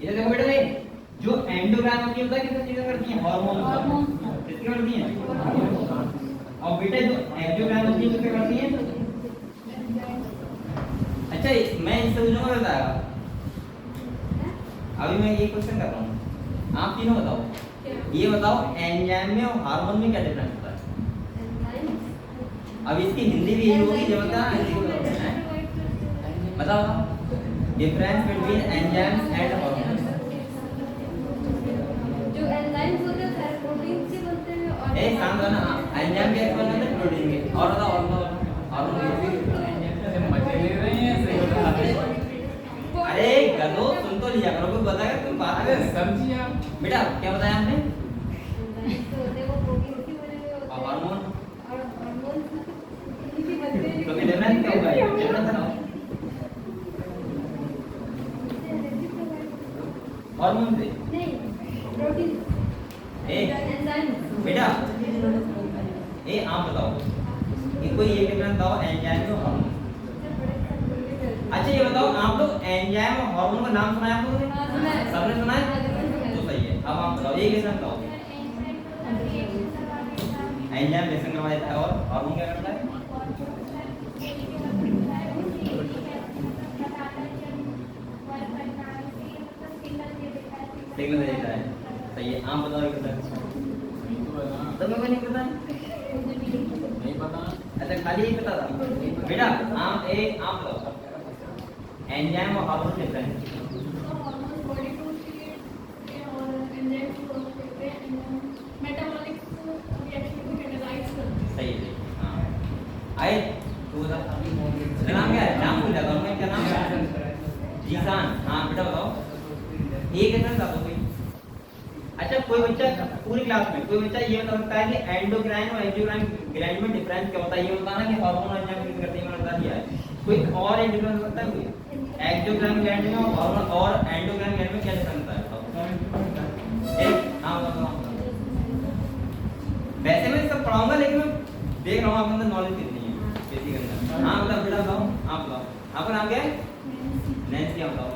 ये देखो बेटा ये जो एंडोग्लैंड होती है पता है किस चीज करती है? हार्मोन किसकी करती है? और बेटा जो एक्टोग्लैंड होती है किसकी करती है? अच्छा मैं इस समझूंगा बताया। अभी मैं ये क्वेश्चन कर रहा हूँ, आप तीनों बताओ। ये बताओ एंजाइम में और हार्मोन में क्या डिफरेंस होता है? अब इसकी हिंदी भी यही होगी जो बता बताओ difference between enzymes and hormone. बताओ ना एंजाइम के एक्सपेंड होते हैं प्रोटीन के और बताओ मजे ले रहे हैं सही बता रहे हैं। अरे गधो सुन तो लिया करो कोई बताएगा तुम बात अरे सब्जियां बेटा क्या बताया आपने हार्मोन हार्मोन तो विटामिन क्या होगा ये विटामिन बताओ हार्मोन से नहीं प्रोटीन ए बेटा ए आप बताओ ये कोई एक डिफरेंस बताओ एंजाइम और हार्मोन। अच्छा ये बताओ आप लोग एंजाइम और हार्मोन का नाम सुना है आप लोगों ने सबने सुना है तो सही है। अब आप बताओ एक डिफरेंस बताओ एंजाइम रिएक्शन करवा देता है और हार्मोन क्या करता है सिग्नल देता है सही है। आप बताओ एक डिफरेंस तो मैं नहीं पता नहीं पता। अच्छा खाली एक बता था बेटा आप बताओ एंजाइम और हार्मोन डिफरेंस सही है। हाँ आए तू बता नाम क्या है नाम भूल जाता हूँ मैं क्या नाम है जीसान। हाँ बेटा बताओ एक डिफरेंस बताओ कोई। अच्छा कोई बच्चा पूरी क्लास में कोई बच्चा ये बता सकता है कि एंडोक्राइन और एंजियोक्राइन ग्लैंड में डिफरेंस क्या होता है ये बताना कि हार्मोन और एंजाइम किस करते हैं मैंने बता दिया है। कोई और एक डिफरेंस बता सकता है कोई एक्सोक्राइन ग्लैंड में और एंडोक्राइन ग्लैंड में क्या डिफरेंस होता है एक हाँ बताओ। वैसे मैं सब पढ़ाऊंगा लेकिन मैं देख रहा हूँ आपके अंदर नॉलेज कितनी है किसी के अंदर। हाँ बताओ बेटा बताओ आप बताओ आपका नाम क्या है नैन्सी आप बताओ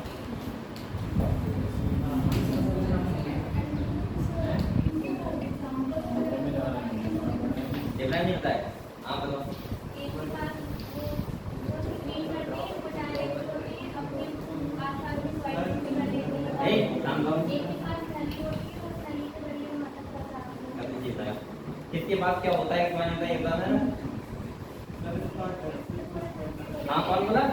डिफरेंस नहीं होता है आप बताओ किसके पास क्या होता है मैंने बताया एक बार है ना। हाँ कौन बोला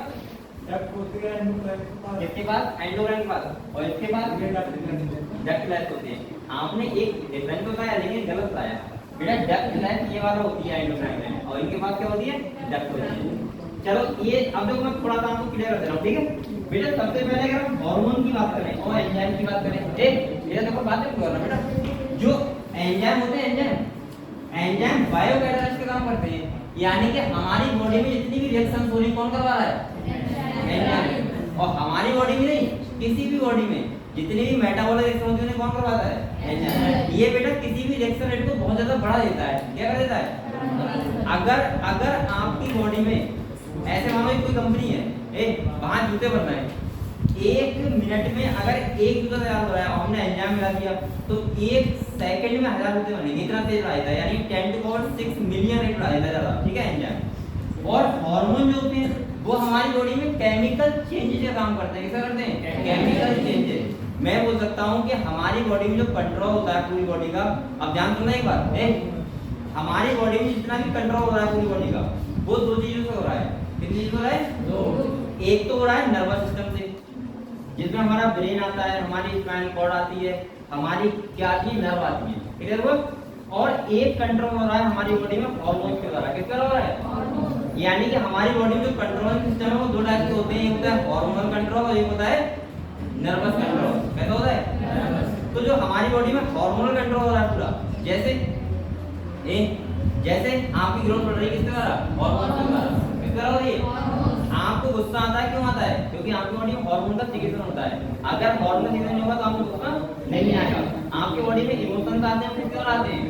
किसके पास एंडोक्राइन के पास और इसके पास डक्ट लेंथ होती है। आपने एक डिफरेंस बताया लेकिन गलत बताया बेटा। डक्ट लेंथ ये वाला होती है एंडोक्राइन में और इनके पास क्या होती है डक्ट होती है। चलो ये अब देखो मैं थोड़ा सा आपको क्लियर कर दे रहा हूँ ठीक है बेटा। सबसे पहले अगर हम हार्मोन की बात करें और एंजाइम की बात करें ठीक ये देखो बात है करना बेटा। जो एंजाइम होते हैं एंजाइम बायोकैटालिस्ट का काम करते हैं यानी कि हमारी बॉडी में जितनी भी रिएक्शन हो रही कौन करवा रहा है एंजाइम। और हमारी बॉडी में नहीं किसी भी बॉडी में जितनी भी मेटाबॉलिक रिएक्शन होती है कौन करवाता है एंजाइम। ये बेटा किसी भी रिएक्शन रेट को बहुत ज्यादा बढ़ा देता है। क्या कर देता है अगर आपकी बॉडी में ऐसे मानो कोई कंपनी है वहां जूते बनना है 1 मिनट में अगर एक जूता तैयार हो रहा है और हमने एंजाइम मिला दिया तो 1 सेकंड में 1000 जूते बनेंगे। इतना तेज बढ़ा देता है यानी 10⁻6 मिलियन रेट बढ़ा देता है ज्यादा ठीक है एंजाइम। और हार्मोन जो होते हैं वो हमारी बॉडी में केमिकल चेंजेस का काम करते हैं। कैसा करते हैं केमिकल चेंजेस। मैं बोल सकता हूँ कि हमारी बॉडी में जो कंट्रोल होता है पूरी बॉडी का अब ध्यान सुनना एक बात हमारी बॉडी में जितना भी कंट्रोल हो रहा है पूरी बॉडी का वो 2 चीजों से हो रहा है। कितनी चीजों से हो रहा है 2। एक तो हो रहा है नर्वस सिस्टम से जिसमें हमारा ब्रेन आता है हमारी स्पाइनल कॉर्ड आती है हमारी क्या आती है नर्व आती है क्लियर हुआ। और एक कंट्रोल हो रहा है हमारी बॉडी में हार्मोन के द्वारा। किसका हो रहा है यानी कि हमारी बॉडी में जो कंट्रोल सिस्टम है वो 2 टाइप के होते हैं। एक होता है हार्मोनल कंट्रोल और एक होता है नर्वस कंट्रोल। कैसा होता है तो जो हमारी बॉडी में हार्मोनल कंट्रोल हो रहा है पूरा जैसे आपकी ग्रोथ बढ़ रही है किसके द्वारा हार्मोन के द्वारा। किसका हो रही है आपको गुस्सा आता है क्यों आता है क्योंकि आपकी बॉडी में हार्मोन का सिक्रेशन होता है। अगर हार्मोन का सिक्रेशन नहीं होगा तो आपको गुस्सा नहीं आएगा। आपकी बॉडी में इमोशंस आते हैं किसके द्वारा आते हैं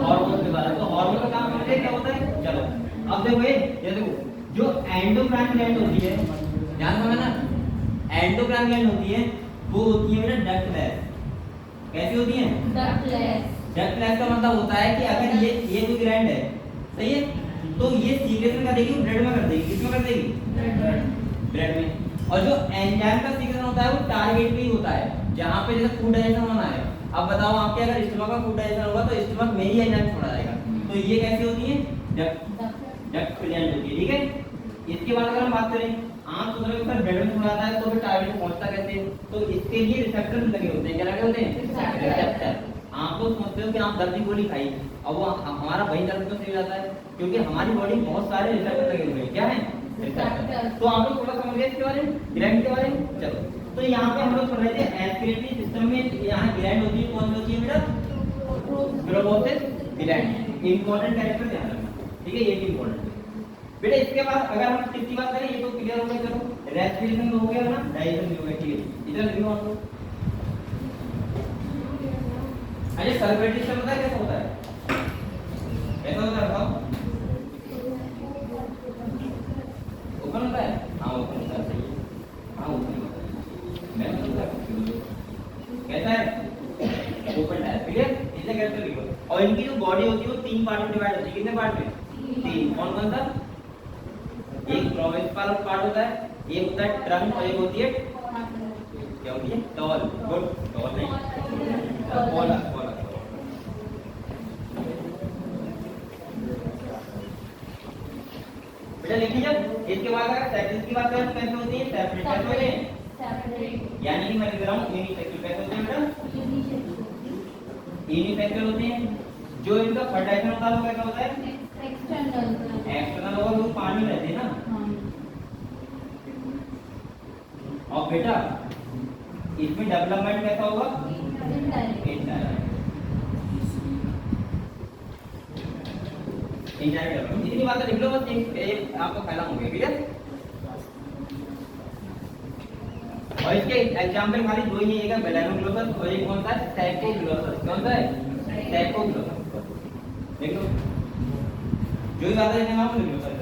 हार्मोन के द्वारा। तो हार्मोन का काम करके क्या होता है चलो अब देखो ये देखो जो एंडोक्राइन ग्लैंड होती है ध्यान समझना एंडोक्राइन ग्लैंड होती है वो होती है बेटा डक्टलेस। कैसी होती है डक्टलेस का मतलब होता है कि अगर ये जो ग्लैंड है सही है तो ये सीक्रेशन कर देगी ब्लड में कर देगी। किसमें कर देगी ब्लड में। और जो एंजाइम का सीक्रेशन होता है वो टारगेट पे ही होता है जहां पे जैसे फूड डाइजेशन होना है। अब बताओ आपके अगर स्टमक का फूड डाइजेशन होगा तो स्टमक में ही एंजाइम छोड़ा जाएगा। तो ये कैसी होती है डक्ट ग्लैंड होती है ठीक है। इसके बाद अगर हम बात करें आम तौर पर ब्लड में छोड़ा जाता है तो फिर टारगेट पहुंचता कैसे तो इसके लिए रिसेप्टर लगे होते हैं। क्या लगे होते हैं रिसेप्टर। आप लोग समझते हो कि आप दर्द की गोली खाई, अब वो हमारा वही दर्द तो सही हो जाता है, क्योंकि हमारी बॉडी में बहुत सारे रिसेप्टर लगे हुए हैं। क्या है रिसेप्टर? तो आप लोग थोड़ा समझ गए इसके बारे में, ग्लैंड के बारे में। चलो, तो यहाँ पे हम लोग पढ़ रहे थे एस्पिरेटरी सिस्टम में यहाँ ग्लैंड होती है, कौन सी होती है बेटा? Proboscis gland. इंपॉर्टेंट कैरेक्टर ध्यान रखना, ठीक है, ये भी इंपॉर्टेंट है बेटा। इसके बाद अगर हम किसकी बात करें, ये तो क्लियर हो गया। चलो, रेस्पिरेशन हो गया ना, डाइजेशन भी हो गया, ठीक है। इधर लिखो आप लोग। अच्छा, सर्कुलेटरी सिस्टम पता है कैसा होता है? कैसा होता है बताओ? ओपन होता है? हाँ ओपन होता है, सही है। हाँ ओपन होता है, मैं मतलब कैसा है? ओपन है, क्लियर? इसे कैसे लिखो। और इनकी जो बॉडी होती है वो 3 पार्ट में डिवाइड होती है। कितने पार्ट में? 3। कौन कौन सा? एक प्रोविंशियल पार्ट होता है, एक होता है ट्रंक, और एक होती है क्या होती है? टॉल। गुड, टॉल नहीं, पोलर। बेटा लिखिए। जब इसके बाद अगर सेक्रेटरी की बात करें तो कैसे होती है? सेपरेट। कैसे होते हैं? यानी कि मैं लिख रहा हूँ यूनिसेक्सुअल। कैसे होते हैं बेटा? यूनिसेक्सुअल होते हैं। जो इनका फर्टाइजन होता है वो कैसा होता है? एक्सटर्नल होगा, वो पानी रहते हैं ना। और बेटा इसमें डेवलपमेंट कैसा होगा? इनडायरेक्ट। इतनी बातें लिख लो बस, एक आपको फैला होंगे, ठीक है। और इसके एग्जांपल खाली 2 ही है, बेलेनोग्लोसस और एक कौन सा है? सैकोग्लोसस। कौन सा है? सैकोग्लोसस। देख लो, जो भी बातें हैं आप लिख लो सर।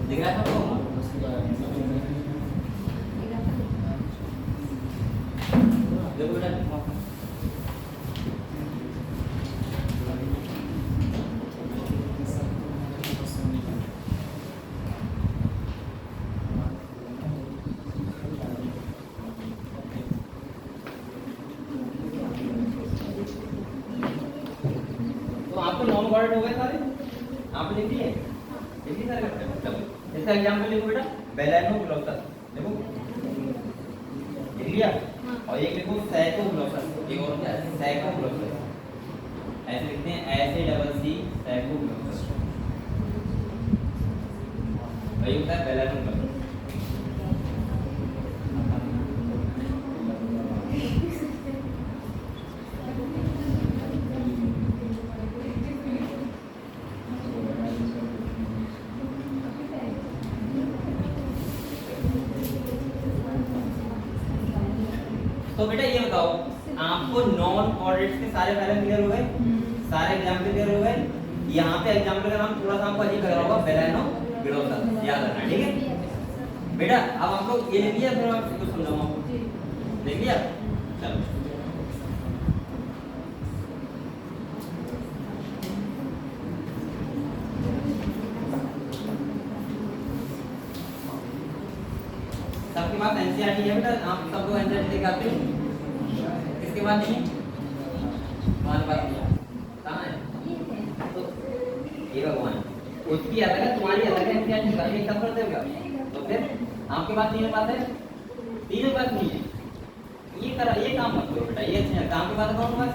दिख रहा है सबको? देखो बेटा, तो आपको नॉन वर्ड हो गए सारे, आप लिख दिए? लिख दिए सारे? चलो, इसका एग्जांपल लिखो बेटा, बेलेनोग्लोसस। देखो लिख लिया। और एक लिखो सैकोग्लोसस। एक और क्या है? सैकोग्लोसस। ऐसे लिखते हैं, ऐसे डबल सी, सैकोग्लोसस। वही होता है बेलेनोग्लोसस। तो बेटा ये बताओ, आपको नॉन कोऑर्डिनेट्स के सारे पहले क्लियर हो गए? सारे एग्जांपल क्लियर हो गए? यहाँ पे एग्जांपल का नाम थोड़ा सा आपको अजीब लग रहा होगा, बेलेनोग्लोसस, याद रखना, ठीक है बेटा। अब आप लोग ये लिख लिया, फिर आपको कुछ समझाऊंगा आपको। लिख लिया? चलो, सबके पास एनसीईआरटी है बेटा, आप सबको एनसीईआरटी दिखाते हो? किसके पास नहीं है? तुम्हारे पास नहीं है? कहाँ है? तो ये भगवान, उसकी अलग है, तुम्हारी अलग है। एनसीईआरटी का एक सब करते हो क्या? तो फिर आपके पास तीनों पास है, तीनों पास नहीं है। ये काम मत करो बेटा, ये अच्छा है। काम के पास कौन पास?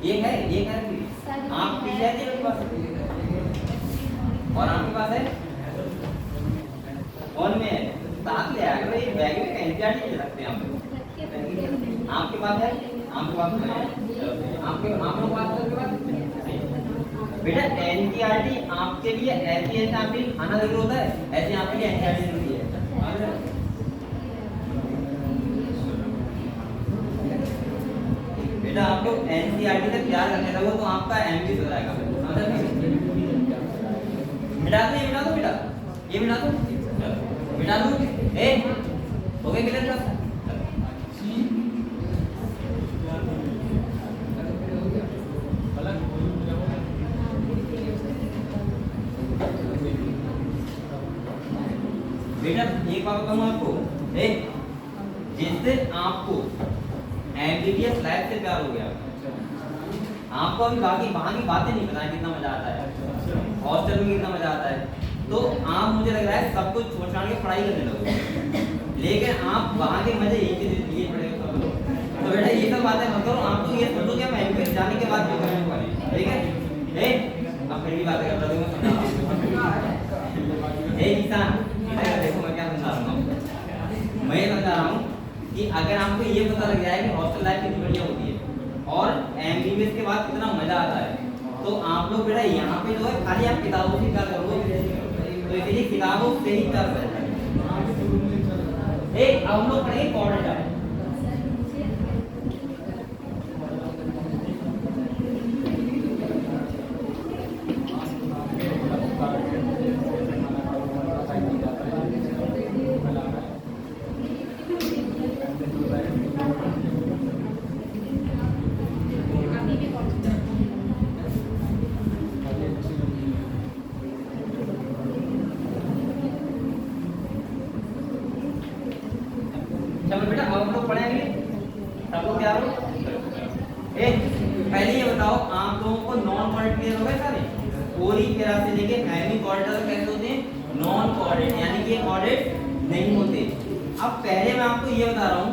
एक है, एक है। आप पीछे है तेरे पास, और आपके पास है कौन में है? साथ ले आया करो, ये बैग में एनसीईआरटी नहीं रखते हैं आप। आपके पास है? आपके पास है? आपके आप लोग पास है? बेटा एनसीईआरटी आपके लिए ऐसी ऐसे आपके लिए खाना जरूर होता है, ऐसे आपके लिए एनसीईआरटी जरूरी है। बेटा आप लोग एनसीईआरटी से प्यार करने लगो तो आपका एमबी हो जाएगा। मिटा दो, ये मिटा दो बेटा, ये मिटा दो, मिटा दो। ए हो गया क्लियर? बेटा एक बात बताऊं आपको, एक जिससे आपको एमबीबीएस लाइफ से प्यार हो गया, आपको अभी बाकी वहाँ की बातें नहीं पता कितना मजा आता है, हॉस्टल में कितना मजा आता है, तो आप मुझे लग रहा है सब कुछ छोड़ छाड़ के पढ़ाई करने लगोगे, लेकिन आप वहाँ के मजे एक ही लिए पड़ेगा सब लोग। तो बेटा ये सब बातें मत करो, आप तो ये सोचो कि हम एमबीबीएस जाने के बाद जो करने वाले, ठीक है? अब फिर भी बातें करता हूँ, किसान देखो मैं क्या समझा रहा हूँ, मैं समझा रहा हूँ कि अगर आपको ये पता लग जाए कि हॉस्टल लाइफ कितनी बढ़िया होती है और एमबीबीएस के बाद कितना मजा आता है, तो आप लोग बेटा यहाँ पे जो है खाली आप किताबों से क्या करोगे, तो इसलिए किताबों से ही कर सकते हैं। एक हम लोग पढ़ेंगे कॉर्डेटा, चलो बेटा अब हम लोग पढ़ेंगे, सब लोग तैयार हो? पहले ये बताओ आप लोगों को नॉन कॉर्डेट क्लियर हो गए सारे? पूरी तरह से लेके हेमी कॉर्डेट कैसे होते हैं, नॉन कॉर्डेट, यानी कि कॉर्डेट नहीं होते। अब पहले मैं आपको ये बता रहा हूँ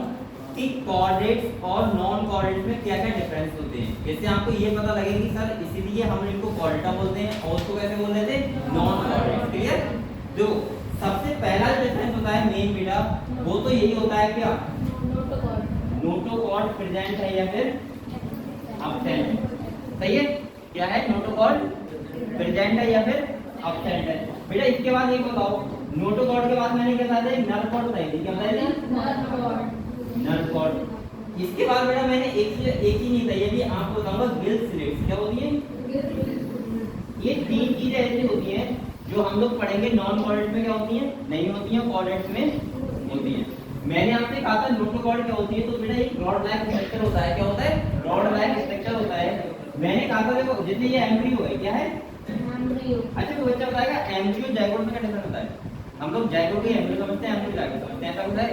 कि कॉर्डेट और नॉन कॉर्डेट में क्या क्या डिफरेंस होते हैं, इससे आपको ये पता लगेगा कि सर इसीलिए हम इनको कॉर्डेटा बोलते हैं और उसको कैसे बोल देते हैं, नॉन कॉर्डेट। क्लियर? जो सबसे पहला जो डिफरेंस होता है मेन बेटा, वो तो यही होता है क्या, नोटोकॉर्ड प्रेजेंट है या फिर एब्सेंट है। सही है? क्या है, नोटोकॉर्ड प्रेजेंट है या फिर एब्सेंट है। बेटा इसके बाद एक बताओ, नोटोकॉर्ड के बाद मैंने क्या बताया था, नल कॉर्ड बताई थी, क्या बताई थी, नल कॉर्ड। इसके बाद बेटा मैंने एक ही नहीं बताई, ये आपको बताऊंगा गिल स्लिट्स क्या होती है। ये तीन चीजें ऐसी होती हैं जो हम लोग पढ़ेंगे, नॉन कॉर्डेट में क्या होती हैं, नहीं होती हैं, कॉर्डेट में होती हैं। मैंने आपसे कहा था नोटोकॉर्ड क्या होती है, तो बेटा एक रॉड लाइक स्ट्रक्चर होता है, क्या होता है, रॉड लाइक स्ट्रक्चर होता है। मैंने कहा था देखो जैसे ये एम्ब्रियो है, क्या है, एम्ब्रियो। अच्छा तो बच्चा बताएगा एम्ब्रियो जाइगोट में क्या डिफरेंस होता है? हम लोग जाइगोट की एम्ब्रियो समझते हैं, एम्ब्रियो जाइगोट समझते हैं, ऐसा होता है?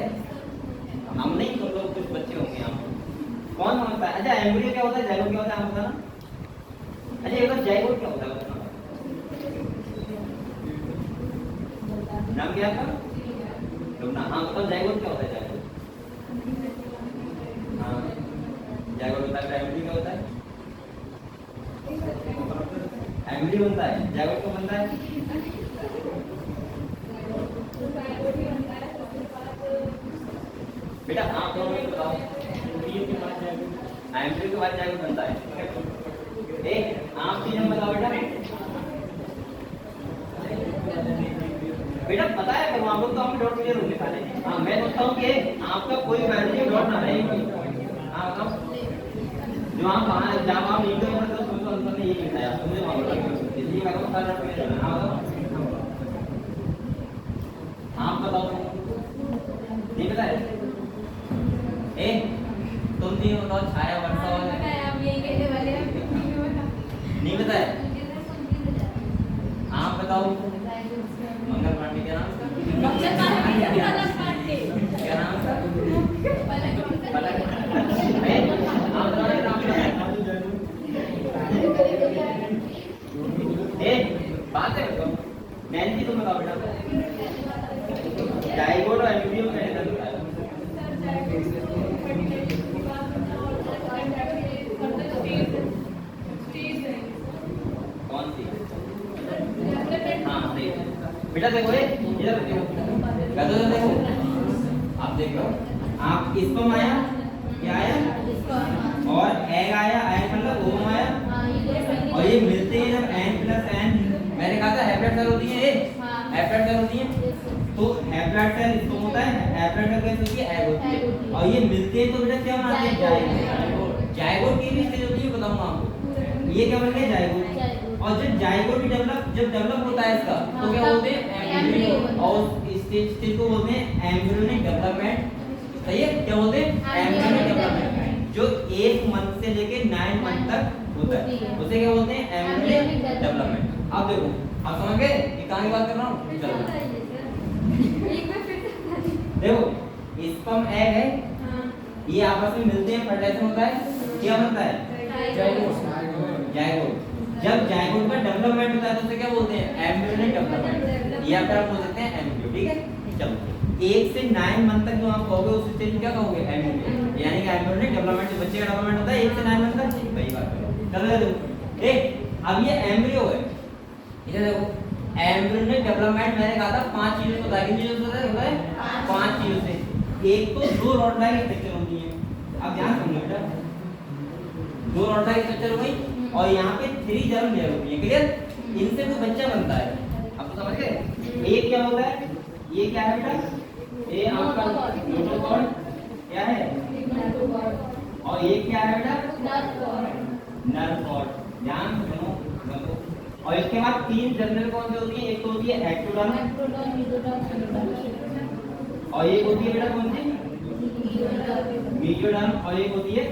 हम नहीं, तुम लोग कुछ बच्चे होंगे, हम कौन समझता है? अच्छा एम्ब्रियो क्या होता है, जाइगोट क्या होता है, आप बताना। अच्छा ये बताओ जाइगोट क्या होता है, बताना। नाम क्या था, लुमना। हाँ बताओ जाइगोट क्या होता है, जाइगोट। हाँ जाइगोट होता है, एम्ब्रियो क्या होता है, एम्ब्रियो बनता है, जाइगोट कब बनता है? बेटा आप दोनों में बताओ, एम्ब्रियो के बाद जाइगोट बनता है। एक आप तीन बताओ बेटा पता है कब आप लोग तो हम डॉट क्लियर होंगे सारे। हाँ मैं सोचता हूँ कि आपका कोई वैल्यू डॉट ना रहे। हाँ बताओ, जो आप वहाँ जब आप लिखते हो तो तुमको अंदर में ये लिखा है, मुझे वहाँ पर इसलिए मैं कहूँ सारा डॉट क्लियर है। हाँ बताओ, आप बताओ, नहीं पता है? तुम नहीं बताओ, छाया वर्षा वाला नहीं पता है? आप बताओ, मंगल पांडे क्या नाम क्या नाम बात है नैन्सी, तुम बताओ बेटा जाइगोट और एम्ब्रियो का डिफरेंस बताओ। कौन सी? हाँ सही बेटा, देखो इधर देखो, आप देखो, आप स्पर्म आया, क्या आया, और एग आया, एग मतलब ओवम आया, और ये मिलते हैं जब n प्लस n, मैंने कहा था हैप्लॉइड सेल होती है, हैप्लॉइड सेल होती है, तो हैप्लॉइड सेल इसको होता है, हैप्लॉइड सेल कैसे होती है, एग होती है, और ये मिलते हैं तो बेटा क्या बनाते हैं, जाइगोट। जाइगोट की भी स्टेज होती है, बताऊंगा आपको, ये क्या बन गया, जाइगोट। और जब जाइगोट भी डेवलप होता है इसका, तो क्या बोलते हैं, एम्ब्रियो, और इस स्टेज को बोलते हैं एम्ब्रियोनिक डेवलपमेंट। सही है? क्या बोलते हैं, एम्ब्रियोनिक डेवलपमेंट, जो 1 मंथ से लेके 9 मंथ तक होता है, उसे क्या बोलते हैं, एम्ब्रियोनिक डेवलपमेंट। अब देखो, आप समझ गए कि कहां की बात कर रहा हूँ? चलो देखो स्पर्म एग है, ये आपस में मिलते हैं, फर्टिलाइजेशन होता है, क्या बनता है? जायगोट। जब जायगोट का डेवलपमेंट होता है तो उसे क्या बोलते हैं? एम्ब्रियोनिक डेवलपमेंट, या फिर आप बोल सकते हैं एम्ब्रियो। ठीक है, चलो 1 से 9 मंथ तक जो आप कहोगे उस स्टेज में क्या कहोगे? एम्ब्रियो, यानी कि एम्ब्रियोनिक डेवलपमेंट, बच्चे का डेवलपमेंट होता है 1 से 9 मंथ तक। वही बात है, चलो देखो देख, अब ये एम्ब्रियो है, इधर देखो एम्ब्रियोनिक डेवलपमेंट मैंने कहा था 5 चीजों से होता है, कितनी चीजों से होता है? 5 चीजों से। एक तो 2 रॉड लाइक स्ट्रक्चर होती है, अब ध्यान समझो बेटा, 2 रॉड लाइक स्ट्रक्चर हो गई, और यहाँ पे 3 जर्म लेयर होती है, क्लियर? इनसे कोई बच्चा बनता है, अब तो समझ गए? एक क्या होता है, ये क्या है बेटा? ये आपका नोटोकॉर्ड क्या है, और ये क्या है बेटा? Nerve cord. ध्यान सुनो, और इसके बाद 3 जनरल कौन सी होती है? एक तो होती है एक्टोडर्म, और एक होती है बेटा कौन सी? मेसोडर्म, और एक होती है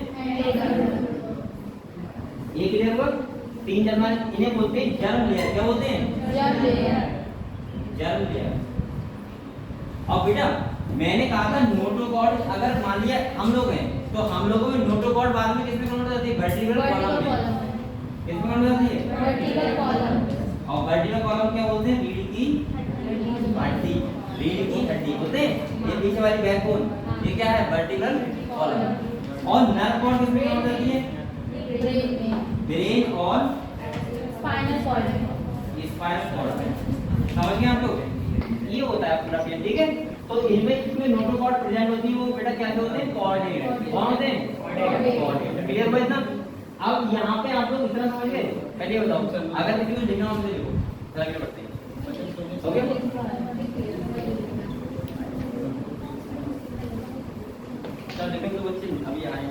ये क्लियर हुआ? 3 जर्म, इन्हें बोलते हैं जर्म लेयर। क्या बोलते हैं? Germ layer. और बेटा मैंने कहा था नोटोकॉर्ड, अगर मान लिया हम लोग हैं तो हम लोगों में नोटोकॉर्ड बाद में किसमें कन्वर्ट हो जाती है? वर्टिकल कॉलम में। किसमें कन्वर्ट हो जाती है? Vertical column. और वर्टिकल कॉलम क्या बोलते हैं? रीढ़ की हड्डी, रीढ़ की हड्डी बोलते हैं। ये पीछे वाली बैकबोन, ये क्या है? Vertical column. और नर्व कॉर्ड किसमें कन्वर्ट हो जाती है? ब्रेन और स्पाइनल कॉर्ड। समझ गए आप लोग? ये होता है पूरा पेन, ठीक है? तो इनमें जिसमें नोटोकॉर्ड प्रेजेंट होती है वो बेटा क्या होते हैं? कोऑर्डिनेट। कौन होते हैं? कोऑर्डिनेट। क्लियर भाई ना? अब यहाँ पे आप लोग इतना समझ गए? पहले बताओ, अगर किसी को लिखना हो तो लिखो, चला के पढ़ते हैं। ओके, चल देखें तो बच्चे अभी आए।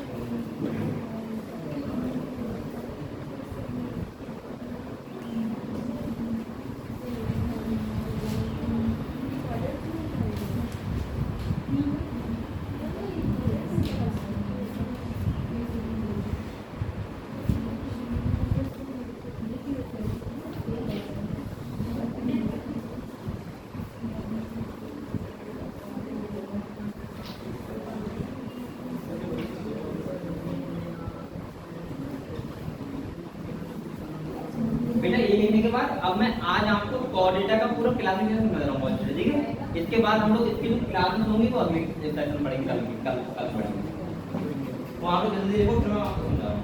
बेटा ये लिखने के बाद अब मैं आज आपको कोऑर्डिनेटर का पूरा क्लासिफिकेशन बता रहा हूँ, ठीक है? इसके बाद हम लोग इसके क्लास में होंगे तो अगले सेशन पढ़ेंगे, कल पढ़ेंगे। तो आप लोग जल्दी देखो, फिर मैं आपको समझा रहा हूँ।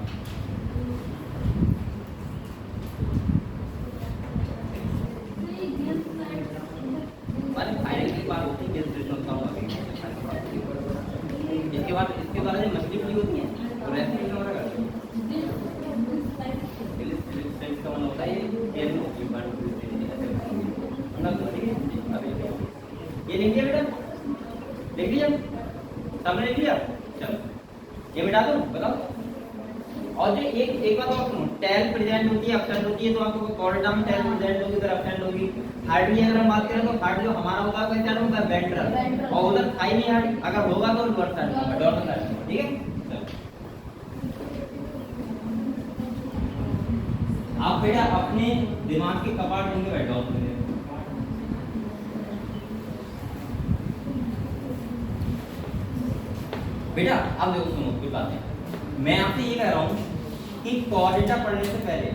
अरे फाइनल की बात होती है, इसके बाद जो मछली फ्री होती है तो रेसिपी का होता है ये लिख दिया बेटा, लिख दिया सामने, लिख दिया? चलो ये मिटा दो, बताओ। और जो एक बात और सुनो, टेल प्रेजेंट होती है, एब्सेंट होती है, तो आपको कोऑर्डिनेटा में टेल प्रेजेंट होगी, इधर एब्सेंट होगी। हार्ट की अगर हम बात करें तो हार्ट जो हमारा होगा कैसे स्टार्ट होता है? वेंट्रल, और उधर थाई नहीं हार्ट, अगर होगा तो लोअर स्टार्ट होगा, डॉर्सल स्टार्ट, ठीक है? आप बेटा अपने दिमाग के कपाट ढूंढ के बैठो। बेटा अब देखो, सुनो कुछ बातें, मैं आपसे ये कह रहा हूँ कि कोऑर्डिनेटा पढ़ने से पहले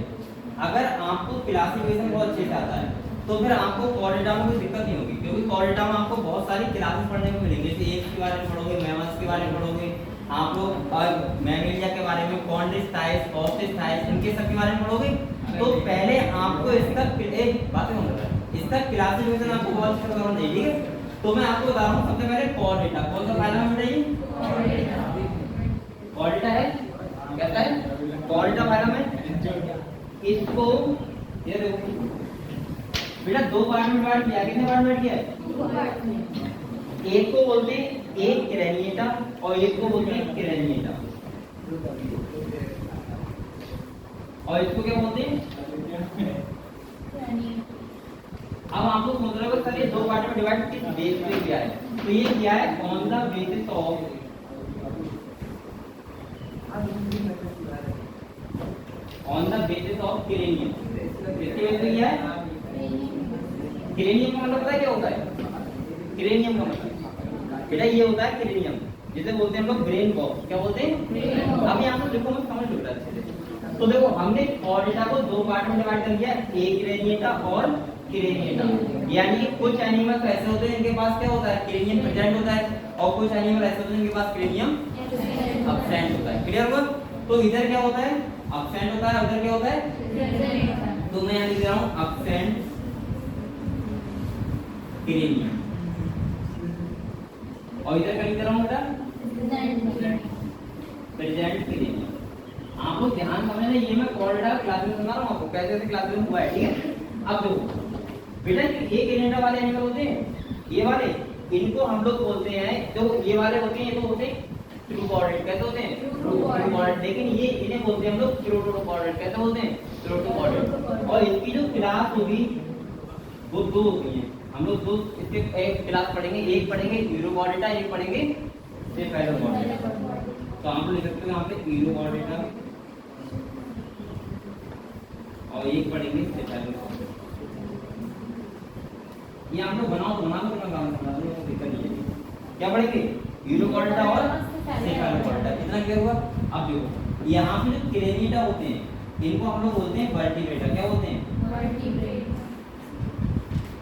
अगर आपको क्लासिफिकेशन बहुत अच्छे से आता है तो फिर आपको कोऑर्डिनेटा में कोई दिक्कत नहीं होगी, क्योंकि कोऑर्डिनेटा में आपको बहुत सारी क्लासेस पढ़ने को मिलेंगी। जैसे एप्स के बारे में पढ़ोगे, मैमल्स के बारे में पढ़ोगे, आप लोग मैमेलिया के बारे में, कॉन्ड्रिस्टाइस, ऑस्टिस्टाइस, इनके सब के बारे में पढ़ोगे। तो पहले आपको इसका एक बात है, इसका क्लासिफिकेशन आपको बहुत अच्छे से करना चाहिए, ठीक है? तो मैं आपको बता रहा हूँ, सबसे पहले कोऑर्डिनेटा, कौन सा फाइल में बताइए? कोऑर्डिनेटा है, कैसा है? कोऑर्डिनेटा फाइल में इसको ये देखो बेटा, 2 पार्ट में डिवाइड किया, कितने पार्ट में किया है? 2 पार्ट में। एक को बोलते हैं एक क्रेनिएटा और एक को बोलते हैं क्रेनिएटा, और इसको क्या बोलते हैं? अब आप लोग सोच रहे हो सर ये 2 पार्ट में डिवाइड किस बेस पे किया है? तो ये किया है on the basis of cranium. किसके बेस पे किया है? क्रेनियम का मतलब पता है क्या होता है? क्रेनियम का मतलब बेटा ये होता है क्रेनियम, जिसे बोलते हैं हम लोग ब्रेन बॉक्स। क्या बोलते हैं? अब यहाँ पे देखो, मत समझ लो अच्छे से। तो देखो हमने कॉर्डेटा को दो पार्ट में डिवाइड कर दिया, एक क्रेनिएटा और क्रेनिएटा। यानी कि कुछ एनिमल्स ऐसे होते हैं जिनके पास क्या होता है, क्रेनियम प्रेजेंट होता है, और कुछ एनिमल ऐसे होते हैं जिनके पास क्रेनियम एब्सेंट होता है। क्लियर हुआ? तो इधर क्या होता है, एब्सेंट होता है, उधर क्या होता है, तो मैं यहाँ लिख रहा हूँ एब्सेंट क्रेनियम, और इधर क्या लिख रहा हूँ बेटा, प्रेजेंट क्रेनियम। आप लोग ध्यान समझना, ये मैं कॉर्डेटा क्लास में समझा रहा हूँ आपको, कैसे कैसे क्लास में हुआ है, ठीक है। अब देखो बेटा, ये क्रेनिएटा वाले एनिमल होते हैं, ये वाले, इनको हम लोग बोलते हैं, जो ये वाले होते हैं, ये तो होते हैं ट्रू कॉर्डेट। कैसे होते हैं? True chordate. लेकिन ये इन्हें बोलते हैं हम लोग प्रोटो कॉर्डेट। कैसे बोलते हैं? Proto chordate. और इनकी जो क्लास होगी वो दो होती है, हम लोग दो इसके एक क्लास पढ़ेंगे, एक पढ़ेंगे यूरोकॉर्डेटा, एक पढ़ेंगे सेफेलोकॉर्डेटा। तो हम लोग लिख सकते हैं यहाँ पे यूरोकॉर्डेटा और एक पढ़ेंगे सेफेलोकॉर्डेटा। ये हम लोग बना दो अपना काम करना, तो दिक्कत नहीं है। क्या पढ़ेंगे? यूरोकॉर्डेटा और सेफेलोकॉर्डेटा। इतना क्लियर हुआ? अब देखो यहाँ पे जो क्रेनिएटा होते हैं, इनको हम लोग बोलते हैं वर्टिब्रेटा। क्या बोलते हैं? वर्टिब्रेट।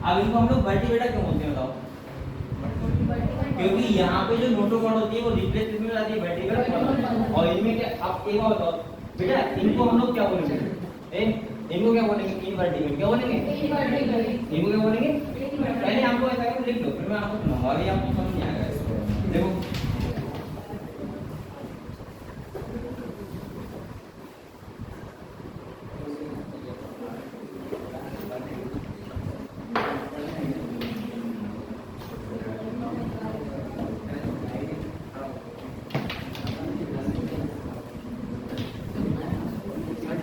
अब इनको हम लोग वर्टिब्रेटा क्यों बोलते हैं बताओ? क्योंकि यहाँ पे जो नोटोकॉर्ड होती है वो रिप्लेस किसमें हो जाती है, वर्टिब्रेट। और इनमें क्या, अब एक और बताओ बेटा, इनको हम लोग क्या बोलेंगे, इनको क्या बोलेंगे? इनवर्टिब्रेट। क्या बोलेंगे? इनवर्टिब्रेट। इनको क्या बोलेंगे? पहले आपको ऐसा करके लिख लो, फिर मैं आपको सुनाऊंगा, अभी आपको समझ नहीं आएगा इसको। देखो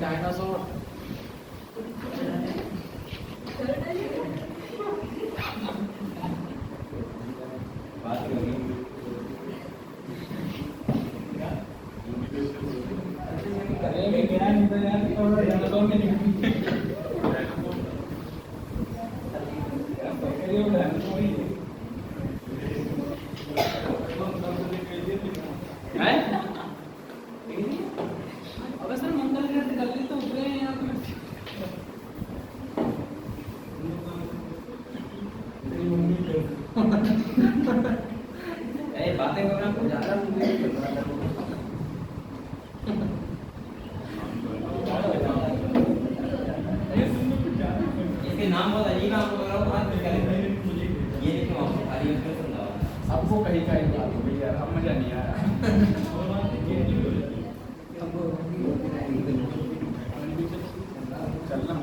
डायनासोर। बात करेंगे अरे मैं गिरा नहीं था यार, तो डायनासोर में नहीं करिए डायनासोर ही है। अबे सर मंगल ग्रह से जल्दी तो उतरे हैं यहाँ पे। ए बातें करना कुछ ज्यादा इसके नाम बहुत अजीब है, आपको लग रहा होगा बात क्या लिखा है, ये लिखो आपको खाली उसमें समझाओ। सबको कहीं का ही बात हो गई यार, अब मजा नहीं आया। चलना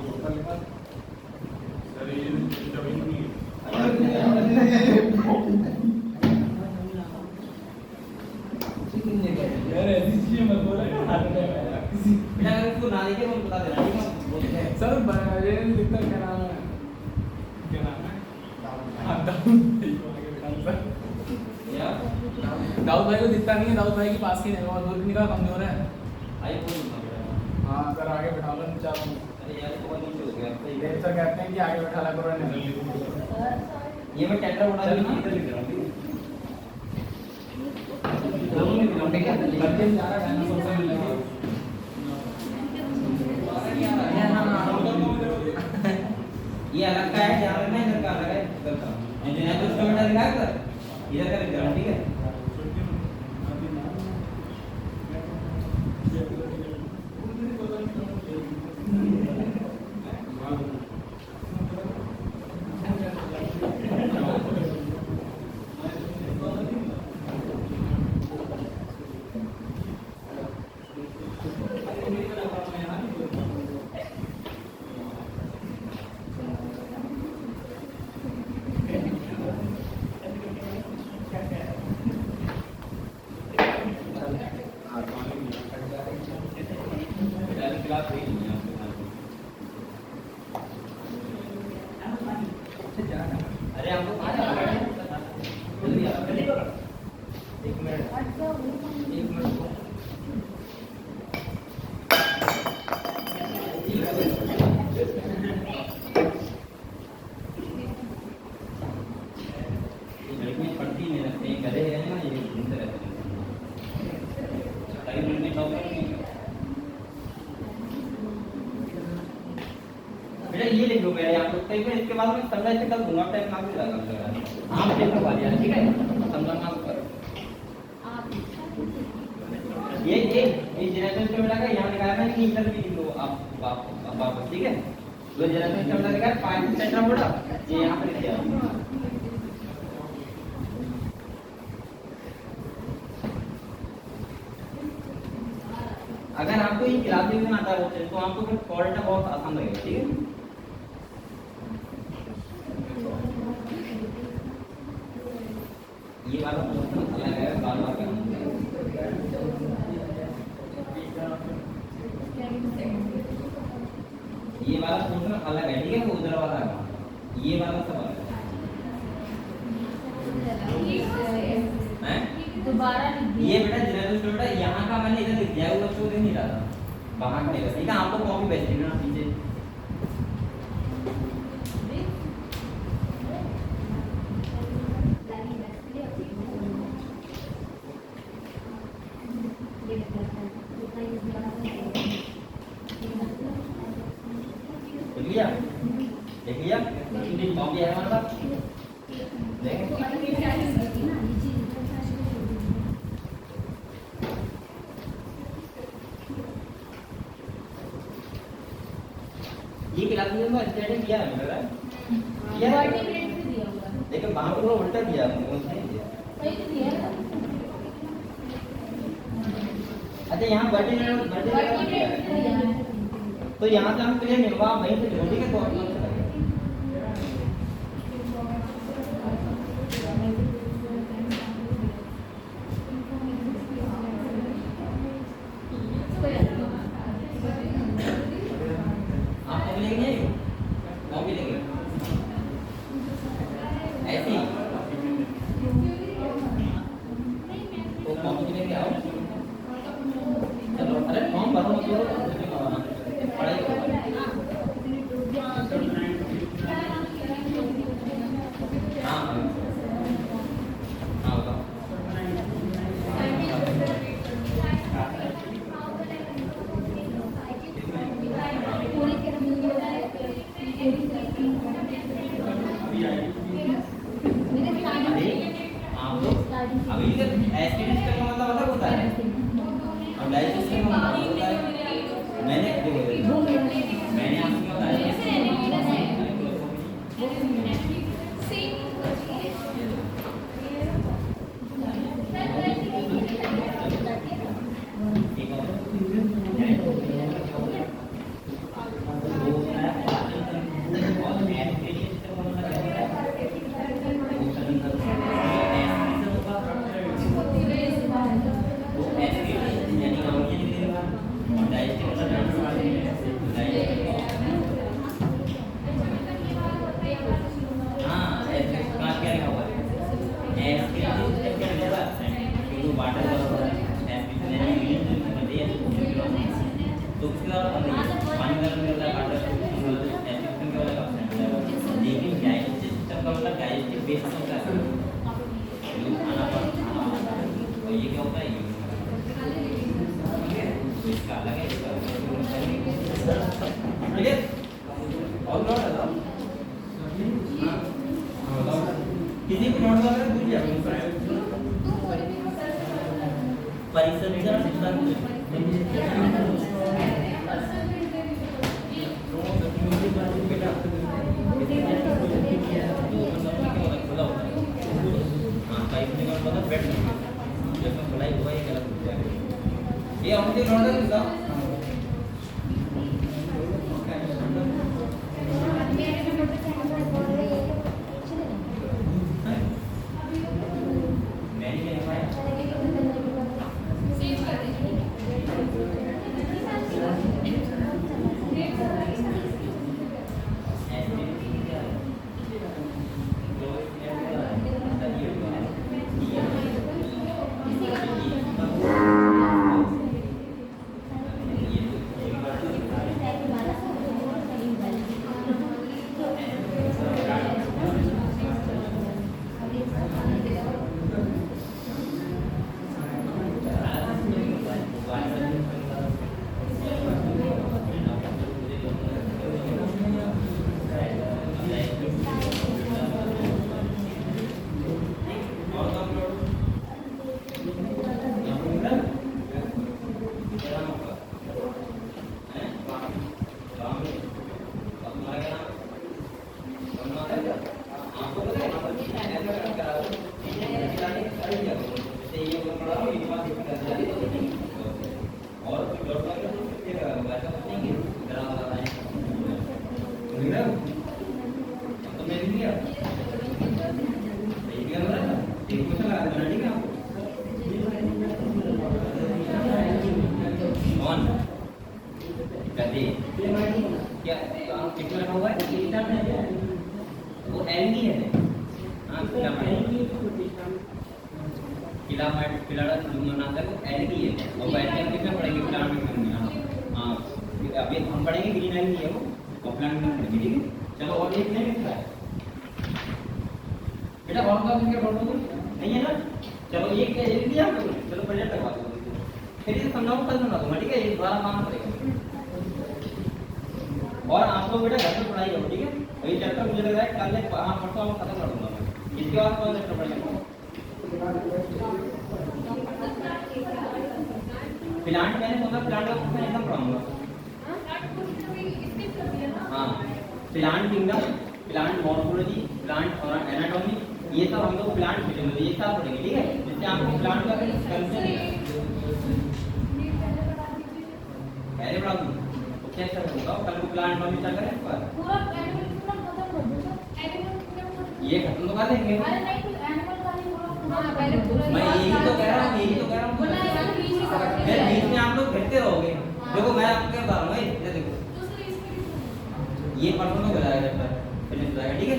यार ऐसी चीजें मत बोला यार। बेटा अगर इसको ना लिखे तो बता देना, ठीक है? बोलते हैं सर ये लिखता क्या नाम है, क्या नाम है? यार दाऊद भाई को दिखता नहीं है, दाऊद भाई के पास ही नहीं, और दूर निकाल कमजोर है। आई फोन ना बेटा। हाँ सर आगे बैठा लो चारों। अरे यार बहुत नीचे हो गया सही ये है। सर कहते हैं कि आगे बैठा ला करो नहीं। ये मैं टेंडर बना के इधर लिख रहा हूँ, दोनों में दिखाऊं, ठीक है? बच्चे जा रहा डायनासोर से मिलेंगे। ये अलग का है, ध्यान रखना, इधर का अलग है, इधर का। इंजीनियर तो उसका बेटा लिखा है सर, इधर का लिख रहा हूँ, ठीक है? क्लास कहीं करे हैं ना ये घूमते रहते हैं कहीं मिलने का बेटा ये लिख लो पहले आप लोग कहीं पे इसके बाद में समझा से कल घुमा टाइप नाम भी लगा आप लिख लो वाली ठीक है समझा नाम पर ये जनरेशन सिस्टम लगा यहां लिखा है कि इंटर भी लिख लो आप वापस ठीक है जो जनरेशन सिस्टम लगा है 5 सेंटर बोला ये यहां पर लिख दिया अगर आपको ये क्लास डिवीजन आता है तो आपको फिर फॉल्ट बहुत आसान लगेगा ठीक है ये वाला पोर्शन अलग है बार-बार करना ये वाला पोर्शन अलग है ठीक है वो उधर वाला है ये वाला सब अलग है दोबारा ये बेटा जनरल स्टूडेंट है यहाँ का मैंने इधर लिख दिया है वो बच्चों को नहीं रहा था बाहर का ठीक है आपको कॉपी भेज देना पीछे लिया देख लिया कॉपी है हमारे पास ये क्लास में मैं स्टडी किया है मेरा किया वर्टिब्रेट भी दिया हुआ है लेकिन वहां पर वो उल्टा दिया मुझे नहीं दिया सही तो दिया है अच्छा यहाँ वर्टिब्रेट दिया है तो यहाँ से हम क्लियर नहीं हुआ वहीं से जोड़ी के तौर पर किया करो। जैसे ये मैं पढ़ा रहा हूँ, ये बात एक कर दिया और फिर और बात फिर वैसा कुछ नहीं है, जरा बताएं समझ रहे हो? तो मैं भी किया सही किया ना, एक क्वेश्चन लगा देना, ठीक है आपको कौन गधे क्या कितना रखा हुआ है वो एल्गी है। हाँ खिलाड़ा नाता को एल्गी है और बैठ के कितना पढ़ेंगे प्लांट में। हाँ अभी हम पढ़ेंगे ग्रीन एल्गी है वो और प्लांट में पढ़ेंगे, ठीक है। चलो और एक नहीं लिखा है बेटा, और का क्या पढ़ लो नहीं है ना। चलो ये क्या लिख दिया आपको, चलो पढ़ने लगवा दो फिर ये समझाऊं कल समझा दूंगा, ठीक है। ये दोबारा मानना पड़ेगा और आप लोग बेटा घर पे पढ़ाई करो, ठीक है। वही चैप्टर मुझे लग रहा है कल हाँ परसों मैं खत्म कर दूंगा मैं। इसके बाद कौन चैप्टर पढ़ेंगे? प्लांट मैंने सोचा प्लांट का क्वेश्चन एकदम पढ़ाऊंगा। हाँ plant kingdom, plant morphology, plant और एनाटॉमी, ये सब हम लोग प्लांट फिजियोलॉजी ये सब पढ़ेंगे, ठीक है। जिससे आपको प्लांट का कंसेप्ट पहले पढ़ा दूँ तो कैसा होगा कल को प्लांट में क्या करें पर पूरा एनिमल खत्म कर दो सर, एनिमल ये खत्म तो कर देंगे। अरे नहीं तो एनिमल का नहीं पूरा हां पहले पूरा मैं यही तो कह रहा हूँ, यही तो कह रहा हूँ। फिर बीच में आप लोग घटते रहोगे। देखो मैं आपको क्या बता रहा हूँ, ये देखो ये परसों में हो जाएगा चैप्टर फिनिश हो जाएगा, ठीक है।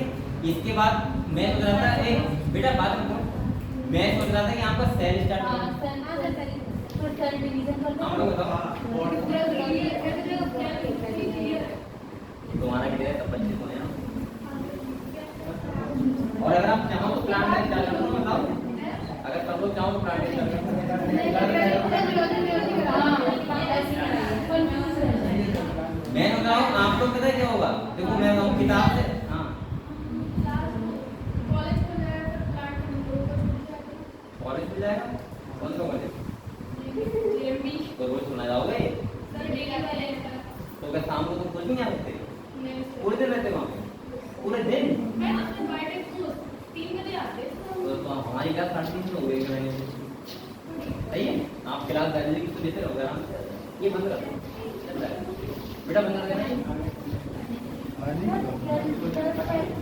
इसके बाद मैं सोच रहा था एक बेटा बात करो, मैं सोच रहा था कि आपका सेल स्टार्ट हां सर तो सेल डिवीजन कर हम लोग बताओ तुम्हारा क्या सब बच्चे तो हैं। और अगर आप चाहो तो प्लांट का स्टार्ट कर दो, बताओ अगर सब लोग चाहो तो प्लांट का स्टार्ट कर मैं बताऊं आप लोग पता है क्या होगा। देखो मैं बताऊं किताब से हाँ कॉलेज में जाएगा कौन सा कॉलेज तो रोज सुना जाओगे तो क्या शाम को तुम कुछ नहीं आ सकते? पूरे दिन रहते वहाँ पे पूरे दिन? तो हमारी क्लास 3:30 हो गई सही है। आप क्लास बैठने की तो देते रहोगे आराम से। ये बंद कर दो बेटा, बंद कर देना।